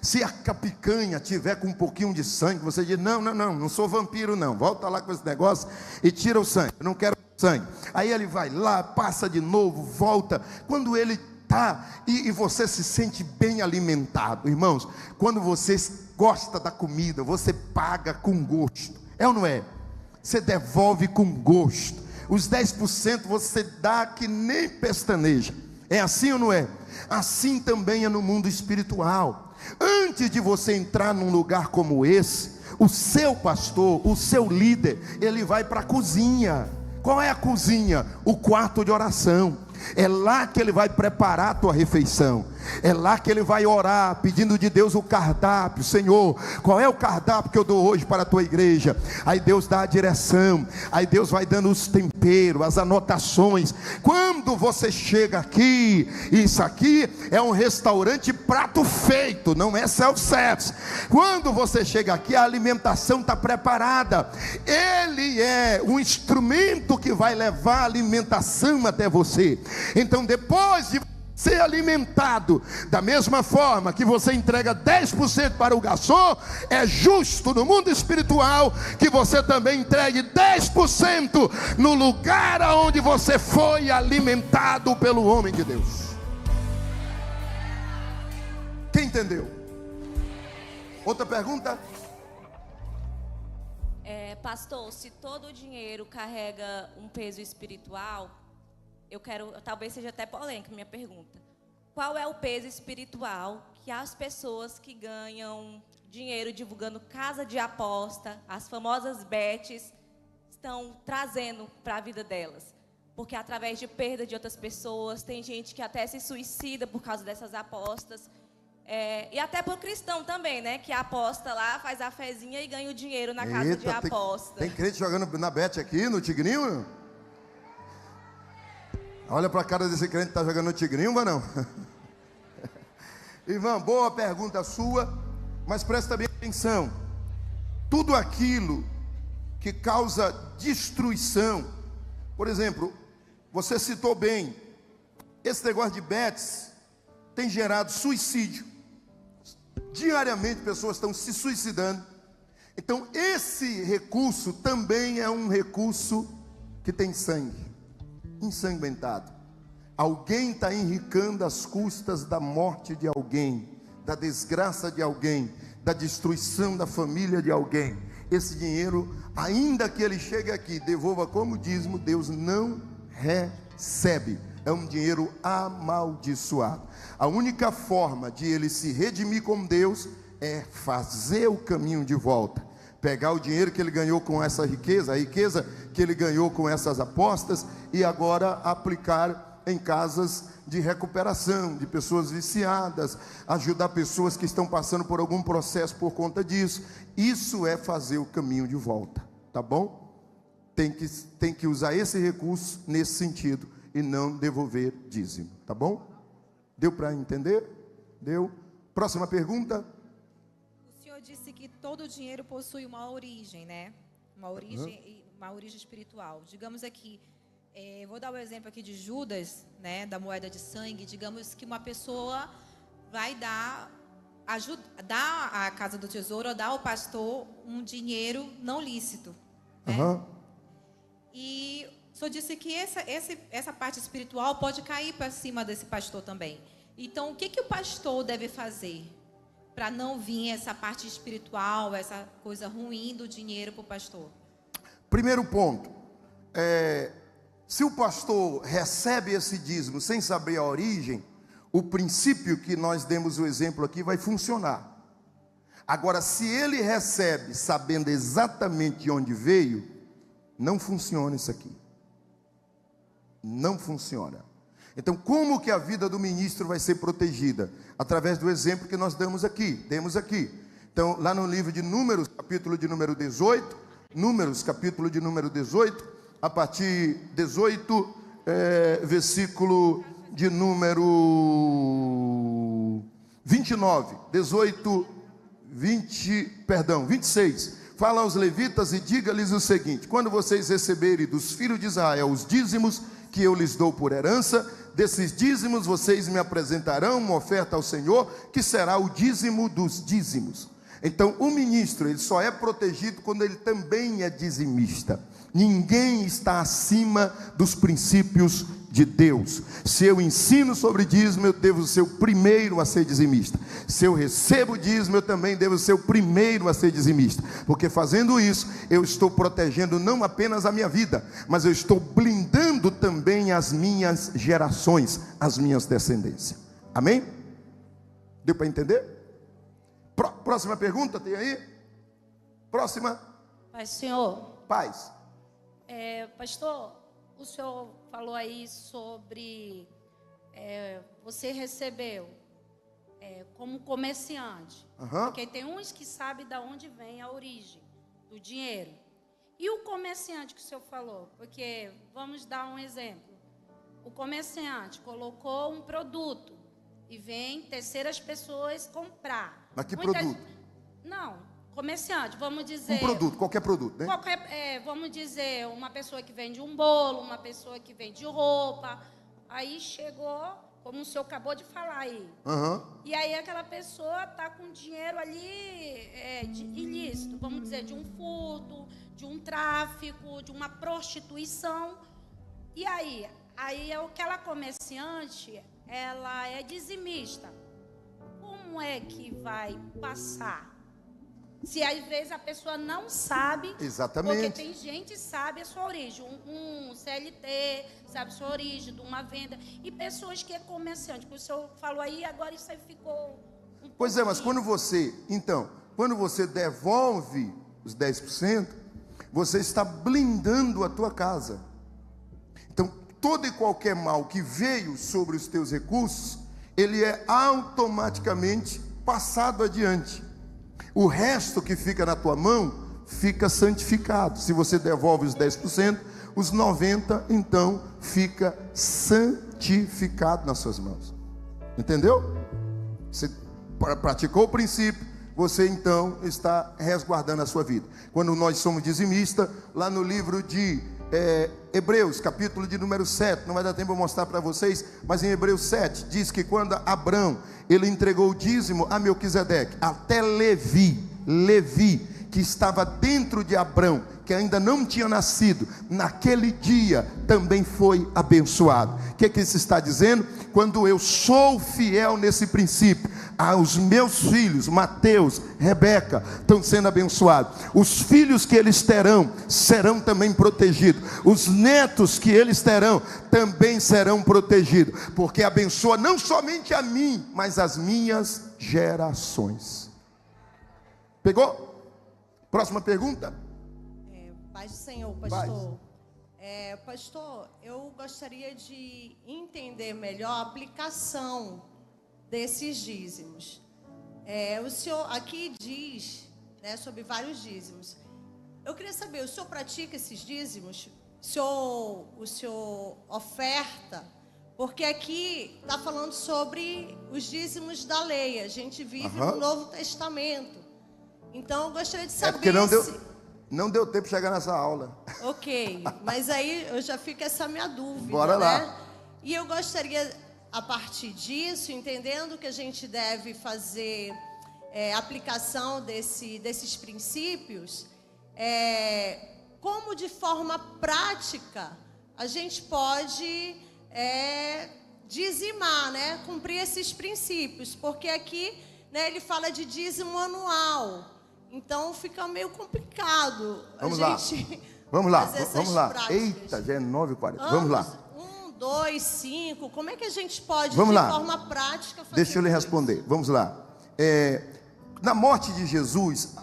Se a picanha tiver com um pouquinho de sangue, você diz: não sou vampiro não, volta lá com esse negócio e tira o sangue, eu não quero sangue. Aí ele vai lá, passa de novo, volta. Quando ele tá e você se sente bem alimentado, irmãos, quando você gosta da comida, você paga com gosto, é ou não é? Você devolve com gosto. Os 10% você dá que nem pestaneja. É assim ou não é? Assim também é no mundo espiritual. Antes de você entrar num lugar como esse, o seu pastor, o seu líder, ele vai para a cozinha. Qual é a cozinha? O quarto de oração. É lá que ele vai preparar a tua refeição. É lá que ele vai orar, pedindo de Deus o cardápio. Senhor, qual é o cardápio que eu dou hoje para a tua igreja? Aí Deus dá a direção. Aí Deus vai dando os temperos, as anotações. Quando você chega aqui, isso aqui é um restaurante prato feito, não é self-service. Quando você chega aqui, a alimentação está preparada. Ele é um instrumento que vai levar a alimentação até você. Então, depois de ser alimentado, da mesma forma que você entrega 10% para o garçom, é justo no mundo espiritual que você também entregue 10% no lugar onde você foi alimentado pelo homem de Deus. Quem entendeu? Outra pergunta? Pastor, se todo o dinheiro carrega um peso espiritual, talvez seja até polêmica minha pergunta. Qual é o peso espiritual que as pessoas que ganham dinheiro divulgando casa de aposta, as famosas bets, estão trazendo para a vida delas? Porque através de perda de outras pessoas, tem gente que até se suicida por causa dessas apostas. E até para o cristão também, né? Que aposta lá, faz a fezinha e ganha o dinheiro na casa de aposta. Tem crente jogando na bet aqui, no Tigrinho? Olha para a cara desse crente que está jogando no Tigrinho, vai não? Irmão, boa pergunta sua, mas presta bem atenção. Tudo aquilo que causa destruição, por exemplo, você citou bem, esse negócio de bets tem gerado suicídio. Diariamente pessoas estão se suicidando. Então esse recurso também é um recurso que tem sangue, ensanguentado. Alguém está enricando às custas da morte de alguém, da desgraça de alguém, da destruição da família de alguém. Esse dinheiro, ainda que ele chegue aqui, devolva como dízimo, Deus não recebe. É um dinheiro amaldiçoado. A única forma de ele se redimir com Deus é fazer o caminho de volta. Pegar o dinheiro que ele ganhou com essa riqueza, a riqueza que ele ganhou com essas apostas, e agora aplicar em casas de recuperação, de pessoas viciadas, ajudar pessoas que estão passando por algum processo por conta disso. Isso é fazer o caminho de volta, tá bom? Tem que usar esse recurso nesse sentido e não devolver dízimo, tá bom? Deu para entender? Deu? Próxima pergunta. O senhor disse que todo dinheiro possui uma origem, né? Uma origem espiritual. Digamos aqui, vou dar o exemplo aqui de Judas, né? Da moeda de sangue. Digamos que uma pessoa vai dar à casa do tesouro, ou dar ao pastor um dinheiro não lícito, né? E o senhor disse que essa parte espiritual pode cair para cima desse pastor também. Então, o que o pastor deve fazer para não vir essa parte espiritual, essa coisa ruim do dinheiro para o pastor? Primeiro ponto, se o pastor recebe esse dízimo sem saber a origem, o princípio que nós demos o exemplo aqui vai funcionar. Agora, se ele recebe sabendo exatamente de onde veio, Não funciona isso aqui. Não funciona. Então, como que a vida do ministro vai ser protegida? Através do exemplo que nós demos aqui. Então, lá no livro de Números, capítulo de número 18, Números, capítulo de número 18, a partir 18, versículo de número 29, 26. Fala aos levitas e diga-lhes o seguinte: quando vocês receberem dos filhos de Israel os dízimos que eu lhes dou por herança, desses dízimos vocês me apresentarão uma oferta ao Senhor, que será o dízimo dos dízimos. Então, o ministro, ele só é protegido quando ele também é dizimista. Ninguém está acima dos princípios de Deus. Se eu ensino sobre dízimo, eu devo ser o primeiro a ser dizimista. Se eu recebo dízimo, eu também devo ser o primeiro a ser dizimista. Porque fazendo isso, eu estou protegendo não apenas a minha vida, mas eu estou blindando também as minhas gerações, as minhas descendências. Amém? Deu para entender? Próxima pergunta, tem aí? Próxima. Paz, senhor. Paz. Pastor, o senhor falou aí sobre você recebeu como comerciante. Porque tem uns que sabem de onde vem a origem do dinheiro. E o comerciante que o senhor falou? Porque, vamos dar um exemplo. O comerciante colocou um produto e vem terceiras pessoas comprar. Mas que produto? Não, comerciante, vamos dizer... Um produto, qualquer produto, né? Vamos dizer, uma pessoa que vende um bolo, uma pessoa que vende roupa. Aí chegou, como o senhor acabou de falar aí. E aí aquela pessoa está com dinheiro ali ilícito, vamos dizer, de um furto, de um tráfico, de uma prostituição. E aí aquela comerciante, ela é dizimista. Como é que vai passar? Se às vezes a pessoa não sabe. Exatamente. Porque tem gente que sabe a sua origem. Um CLT sabe a sua origem, de uma venda. E pessoas que é comerciante. Porque o senhor falou aí, agora isso aí ficou... Pois é, mas quando você devolve os 10%, você está blindando a tua casa. Então, todo e qualquer mal que veio sobre os teus recursos, ele é automaticamente passado adiante. O resto que fica na tua mão fica santificado. Se você devolve os 10%, os 90% então fica santificado nas suas mãos. Entendeu? Você praticou o princípio, você então está resguardando a sua vida. Quando nós somos dizimistas, lá no livro de Hebreus, capítulo de número 7, não vai dar tempo de mostrar para vocês, mas em Hebreus 7, diz que quando Abrão, ele entregou o dízimo a Melquisedeque, até Levi, que estava dentro de Abrão, que ainda não tinha nascido, naquele dia também foi abençoado. O que isso está dizendo? Quando eu sou fiel nesse princípio, os meus filhos, Mateus, Rebeca, estão sendo abençoados. Os filhos que eles terão, serão também protegidos. Os netos que eles terão, também serão protegidos. Porque abençoa não somente a mim, mas as minhas gerações. Pegou? Próxima pergunta. Paz do Senhor, pastor. Pastor, eu gostaria de entender melhor a aplicação desses dízimos. O senhor aqui diz, né, sobre vários dízimos. Eu queria saber, o senhor pratica esses dízimos? O senhor oferta? Porque aqui está falando sobre os dízimos da lei. A gente vive no Novo Testamento. Então, eu gostaria de saber... porque não deu tempo de chegar nessa aula. Ok, mas aí eu já fico essa minha dúvida. Bora lá. E eu gostaria, a partir disso, entendendo que a gente deve fazer aplicação desses princípios, como de forma prática a gente pode dizimar, né? Cumprir esses princípios. Porque aqui, né, ele fala de dízimo anual. Então fica meio complicado. Vamos lá. Eita, já é 9h40. Vamos lá. 1, 2, 5. Como é que a gente pode, forma prática, fazer? Deixa eu lhe responder. Vamos lá. Na morte de Jesus,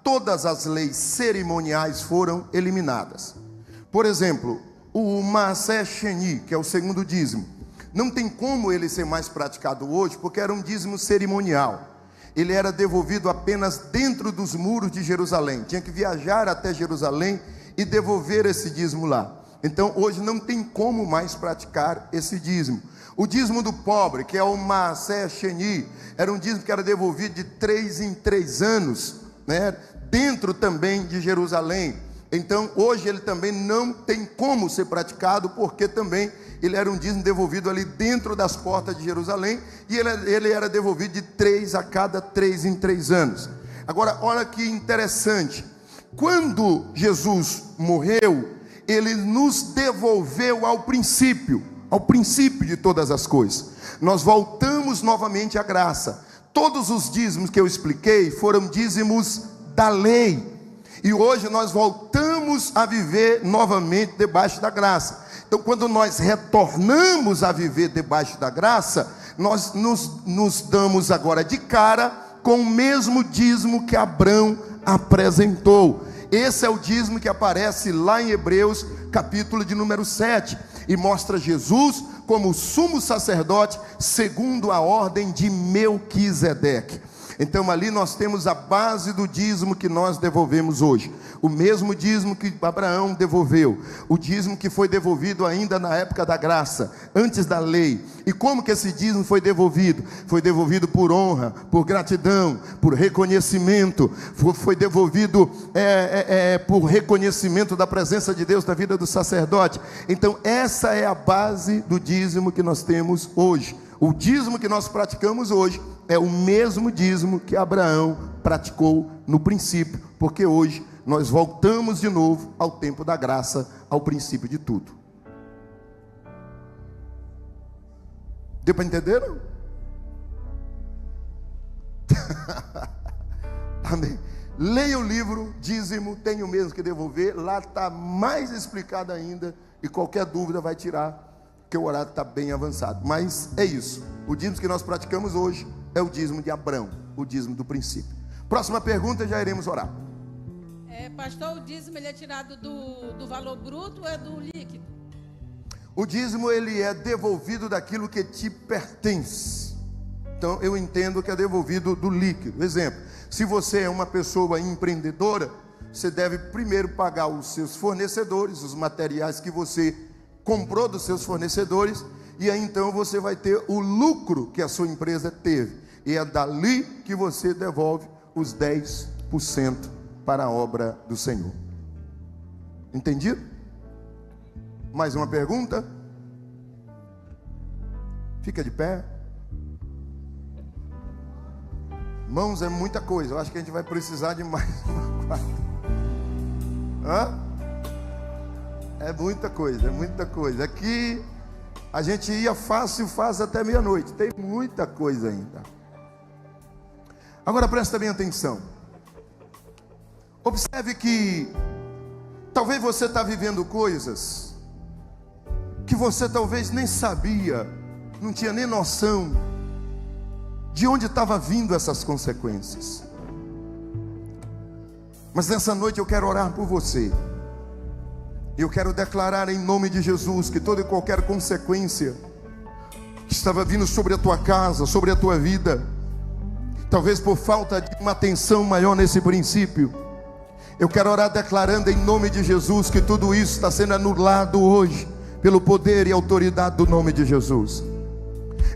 todas as leis cerimoniais foram eliminadas. Por exemplo, o Maaseh Sheni, que é o segundo dízimo, não tem como ele ser mais praticado hoje, porque era um dízimo cerimonial. Ele era devolvido apenas dentro dos muros de Jerusalém. Tinha que viajar até Jerusalém e devolver esse dízimo lá. Então hoje não tem como mais praticar esse dízimo. O dízimo do pobre, que é o Maaseh Sheni, era um dízimo que era devolvido de 3 em 3 anos, né? Dentro também de Jerusalém. Então hoje ele também não tem como ser praticado, porque também ele era um dízimo devolvido ali dentro das portas de Jerusalém, e ele era devolvido de 3 a cada 3 em 3 anos. Agora olha que interessante, quando Jesus morreu, ele nos devolveu ao princípio de todas as coisas. Nós voltamos novamente à graça. Todos os dízimos que eu expliquei foram dízimos da lei, e hoje nós voltamos a viver novamente debaixo da graça. Então quando nós retornamos a viver debaixo da graça, nós nos damos agora de cara com o mesmo dízimo que Abrão apresentou. Esse é o dízimo que aparece lá em Hebreus, capítulo de número 7, e mostra Jesus como sumo sacerdote segundo a ordem de Melquisedeque. Então ali nós temos a base do dízimo que nós devolvemos hoje. O mesmo dízimo que Abraão devolveu. O dízimo que foi devolvido ainda na época da graça, antes da lei. E como que esse dízimo foi devolvido? Foi devolvido por honra, por gratidão, por reconhecimento. Foi devolvido por reconhecimento da presença de Deus na vida do sacerdote. Então essa é a base do dízimo que nós temos hoje. O dízimo que nós praticamos hoje é o mesmo dízimo que Abraão praticou no princípio, porque hoje nós voltamos de novo ao tempo da graça, ao princípio de tudo. Deu para entender? Não? Amém. Leia o livro Dízimo, tenho mesmo que devolver. Lá está mais explicado ainda, e qualquer dúvida vai tirar, que o horário está bem avançado. Mas é isso. O dízimo que nós praticamos hoje é o dízimo de Abrão, o dízimo do princípio. Próxima pergunta, já iremos orar. Pastor, o dízimo ele é tirado do valor bruto ou é do líquido? O dízimo ele é devolvido daquilo que te pertence. Então eu entendo que é devolvido do líquido. Exemplo, se você é uma pessoa empreendedora, você deve primeiro pagar os seus fornecedores, os materiais que você comprou dos seus fornecedores, e aí então você vai ter o lucro que a sua empresa teve, e é dali que você devolve os 10% para a obra do Senhor. Entendido? Mais uma pergunta? Fica de pé. Irmãos, é muita coisa. Eu acho que a gente vai precisar de mais uma quarta. Hã? É muita coisa. Aqui a gente ia fácil até meia-noite. Tem muita coisa ainda. Agora presta bem atenção. Observe que talvez você está vivendo coisas que você talvez nem sabia, não tinha nem noção de onde estava vindo essas consequências. Mas nessa noite eu quero orar por você. Eu quero declarar em nome de Jesus que toda e qualquer consequência que estava vindo sobre a tua casa, sobre a tua vida, talvez por falta de uma atenção maior nesse princípio, eu quero orar declarando em nome de Jesus que tudo isso está sendo anulado hoje, pelo poder e autoridade do nome de Jesus.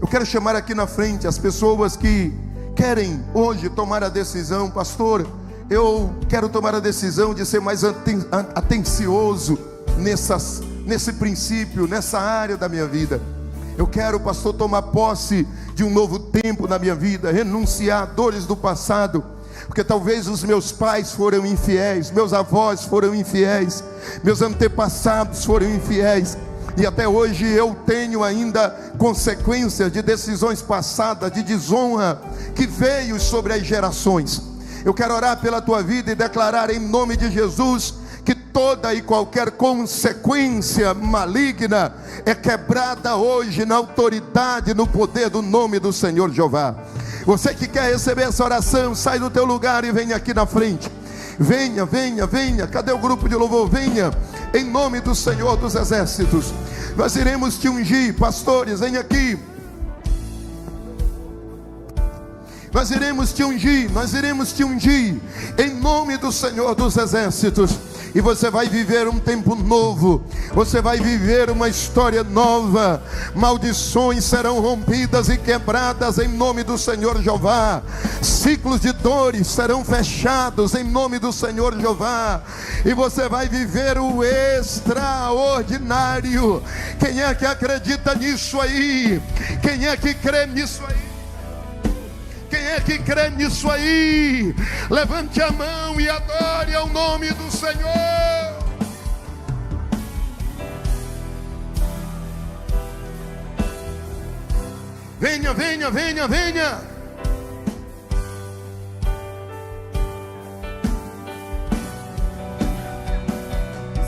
Eu quero chamar aqui na frente as pessoas que querem hoje tomar a decisão. Pastor, eu quero tomar a decisão de ser mais atencioso nesse princípio, nessa área da minha vida. Eu quero, pastor, tomar posse de um novo tempo na minha vida, renunciar a dores do passado, porque talvez os meus pais foram infiéis, meus avós foram infiéis, meus antepassados foram infiéis, e até hoje eu tenho ainda consequências de decisões passadas, de desonra que veio sobre as gerações. Eu quero orar pela tua vida e declarar em nome de Jesus que toda e qualquer consequência maligna é quebrada hoje na autoridade, no poder do nome do Senhor Jeová. Você que quer receber essa oração, sai do teu lugar e vem aqui na frente. Venha, venha, venha. Cadê o grupo de louvor? Venha, em nome do Senhor dos Exércitos. Nós iremos te ungir. Pastores, venha aqui. Nós iremos te ungir, em nome do Senhor dos Exércitos. E você vai viver um tempo novo, você vai viver uma história nova. Maldições serão rompidas e quebradas em nome do Senhor Jeová. Ciclos de dores serão fechados em nome do Senhor Jeová. E você vai viver o extraordinário. Quem é que acredita nisso aí? Quem é que crê nisso aí? Quem é que crê nisso aí? Levante a mão e adore ao nome do Senhor. Venha, venha, venha, venha.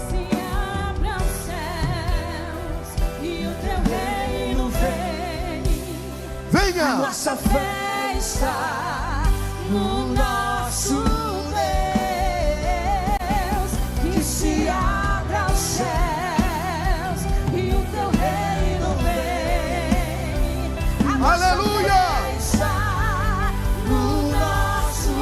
Se abra os céus e o teu reino vem. Venha. A nossa fé está no nosso Deus. Que se abra os céus e o teu reino vem. A nossa Aleluia! fé está no nosso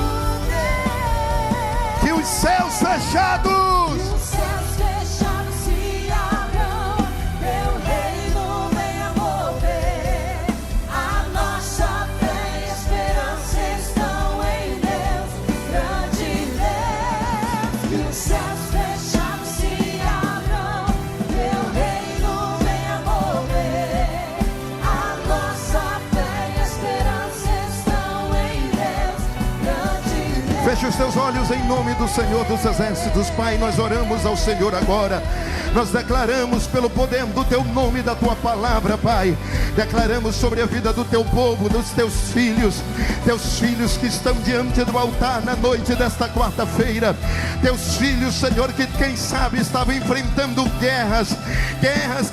Deus. Que os céus fechados, Os céus fechados se abram, teu reino venha mover. A nossa fé e esperança estão em Deus, grande Deus. Que os céus fechados se abram, teu reino venha mover. A nossa fé e esperança estão em Deus, grande Deus. feche os teus olhos em nome do Senhor dos Exércitos. Pai, nós oramos ao Senhor agora. Nós declaramos pelo poder do teu nome e da tua palavra, Pai. Declaramos sobre a vida do teu povo, dos teus filhos que estão diante do altar na noite desta quarta-feira. Teus filhos, Senhor, que quem sabe estavam enfrentando guerras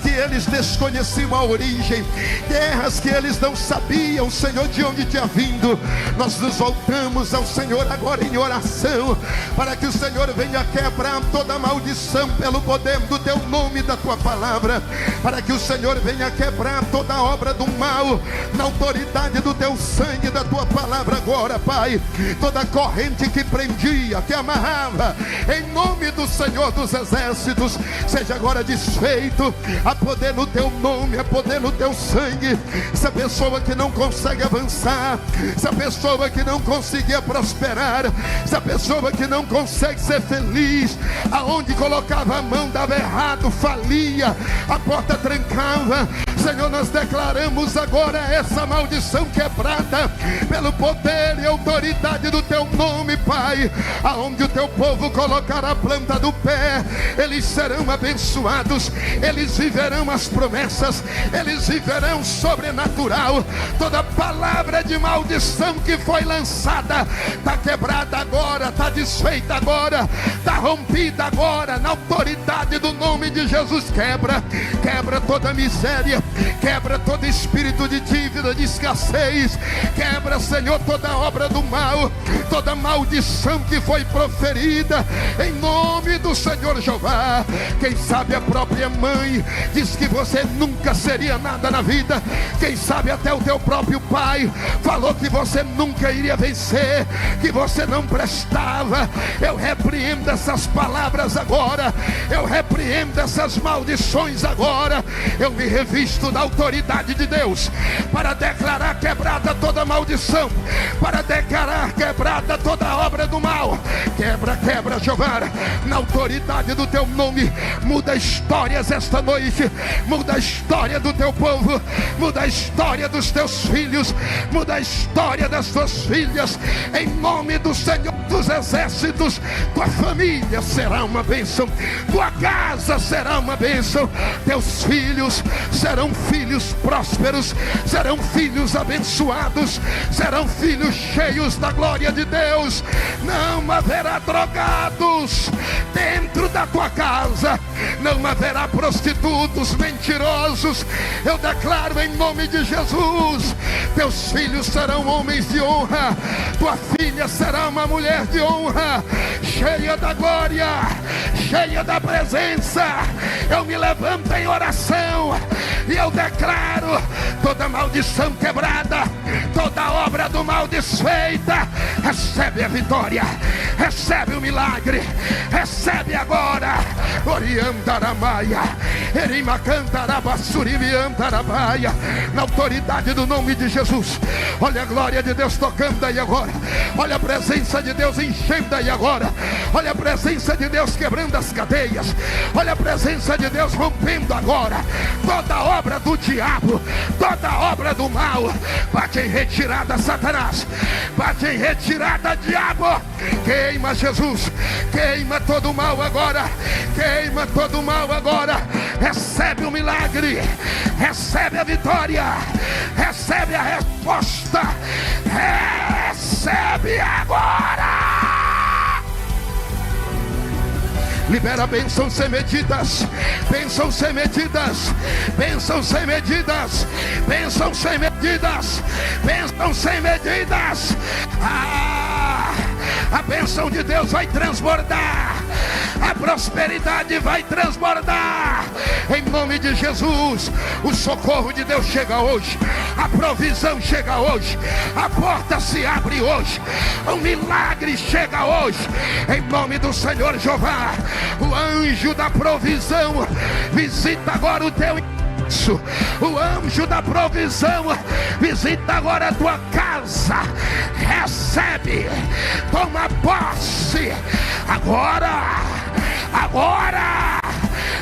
que eles desconheciam a origem, guerras que eles não sabiam, Senhor, de onde tinha vindo. Nós nos voltamos ao Senhor agora em oração, para que o Senhor venha quebrar toda maldição pelo poder do teu nome e da tua palavra, para que o Senhor venha quebrar toda a obra do mal, na autoridade do teu sangue e da tua palavra agora, Pai. Toda corrente que prendia, que amarrava, em nome do Senhor dos Exércitos, seja agora desfeito, a poder no teu nome, a poder no teu sangue. Essa pessoa que não consegue avançar, essa pessoa que não conseguia prosperar, essa pessoa que não consegue ser feliz, aonde colocava a mão dava errado, falia, a porta trancava. Senhor, nós declaramos agora essa maldição quebrada pelo poder e autoridade do teu nome, Pai. Aonde o teu povo colocar a planta do pé, eles serão abençoados, eles viverão as promessas, eles viverão sobrenatural. Toda palavra de maldição que foi lançada está quebrada agora, está desfeita agora, está rompida agora, na autoridade do nome de Jesus. Quebra toda miséria, quebra todo espírito de dívida, de escassez, quebra, Senhor, toda obra do mal, toda maldição que foi proferida, em nome do Senhor Jeová. Quem sabe a própria mãe diz que você nunca seria nada na vida, quem sabe até o teu próprio pai falou que você nunca iria vencer, que você não prestava. Eu repreendo essas palavras agora, eu repreendo essas maldições agora. Eu me revisto da autoridade de Deus para declarar quebrada toda maldição, para declarar quebrada toda obra do mal. Quebra, Jeová, na autoridade do teu nome. Muda histórias esta noite, muda a história do teu povo, muda a história dos teus filhos, muda a história das tuas filhas, em nome do Senhor dos Exércitos. Tua família será uma bênção, tua casa será uma bênção, teus filhos serão filhos prósperos, serão filhos abençoados, serão filhos cheios da glória de Deus. Não haverá drogados dentro da tua casa, casa não haverá prostitutos, mentirosos. Eu declaro em nome de Jesus: teus filhos serão homens de honra, tua filha será uma mulher de honra, cheia da glória, cheia da presença. Eu me levanto em oração e eu declaro toda maldição quebrada, toda obra do mal desfeita. Recebe a vitória, recebe o milagre, recebe agora. Oriandaramaia, Erimacantarabassurimiantarabaia, na autoridade do nome de Jesus. Olha a glória de Deus tocando aí agora. Olha a presença de Deus enchendo aí agora. Olha a presença de Deus quebrando as cadeias. Olha a presença de Deus rompendo agora toda obra do diabo, toda obra do mal. Bate em retirada, Satanás. Bate em retirada, diabo. Queima, Jesus. Queima todo o mal agora. Queima todo o mal agora. Recebe o milagre, recebe a vitória, recebe a resposta. Recebe agora. Libera bênçãos sem medidas, bênçãos sem medidas, bênçãos sem medidas, bênçãos sem medidas, bênçãos sem medidas. A bênção de Deus vai transbordar, a prosperidade vai transbordar. Em nome de Jesus, o socorro de Deus chega hoje, a provisão chega hoje, a porta se abre hoje, o milagre chega hoje. Em nome do Senhor Jeová, o anjo da provisão visita agora o teu. O anjo da provisão visita agora a tua casa. Recebe, toma posse agora, agora,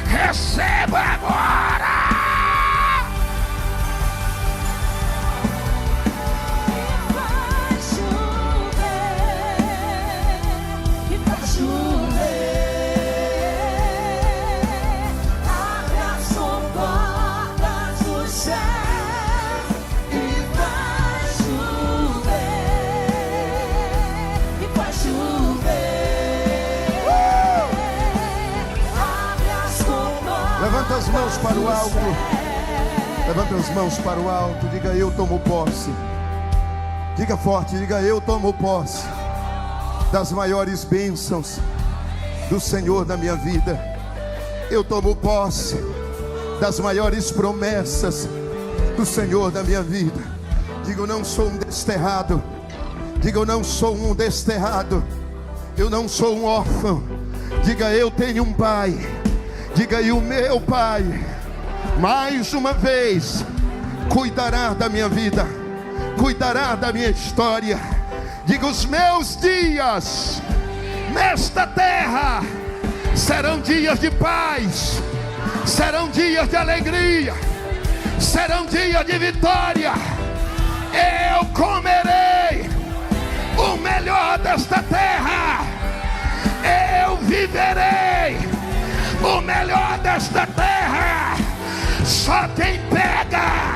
receba agora. Levanta as mãos para o alto. Levanta as mãos para o alto. Diga: eu tomo posse. Diga forte, diga: eu tomo posse das maiores bênçãos do Senhor na minha vida. Eu tomo posse das maiores promessas do Senhor na minha vida. Diga: eu não sou um desterrado. Diga: eu não sou um desterrado. Eu não sou um órfão. Diga: eu tenho um pai. Diga: e o meu pai, mais uma vez, cuidará da minha vida, cuidará da minha história. Diga: os meus dias nesta terra serão dias de paz, serão dias de alegria, serão dias de vitória. Eu comerei o melhor desta terra, eu viverei o melhor desta terra. Só quem pega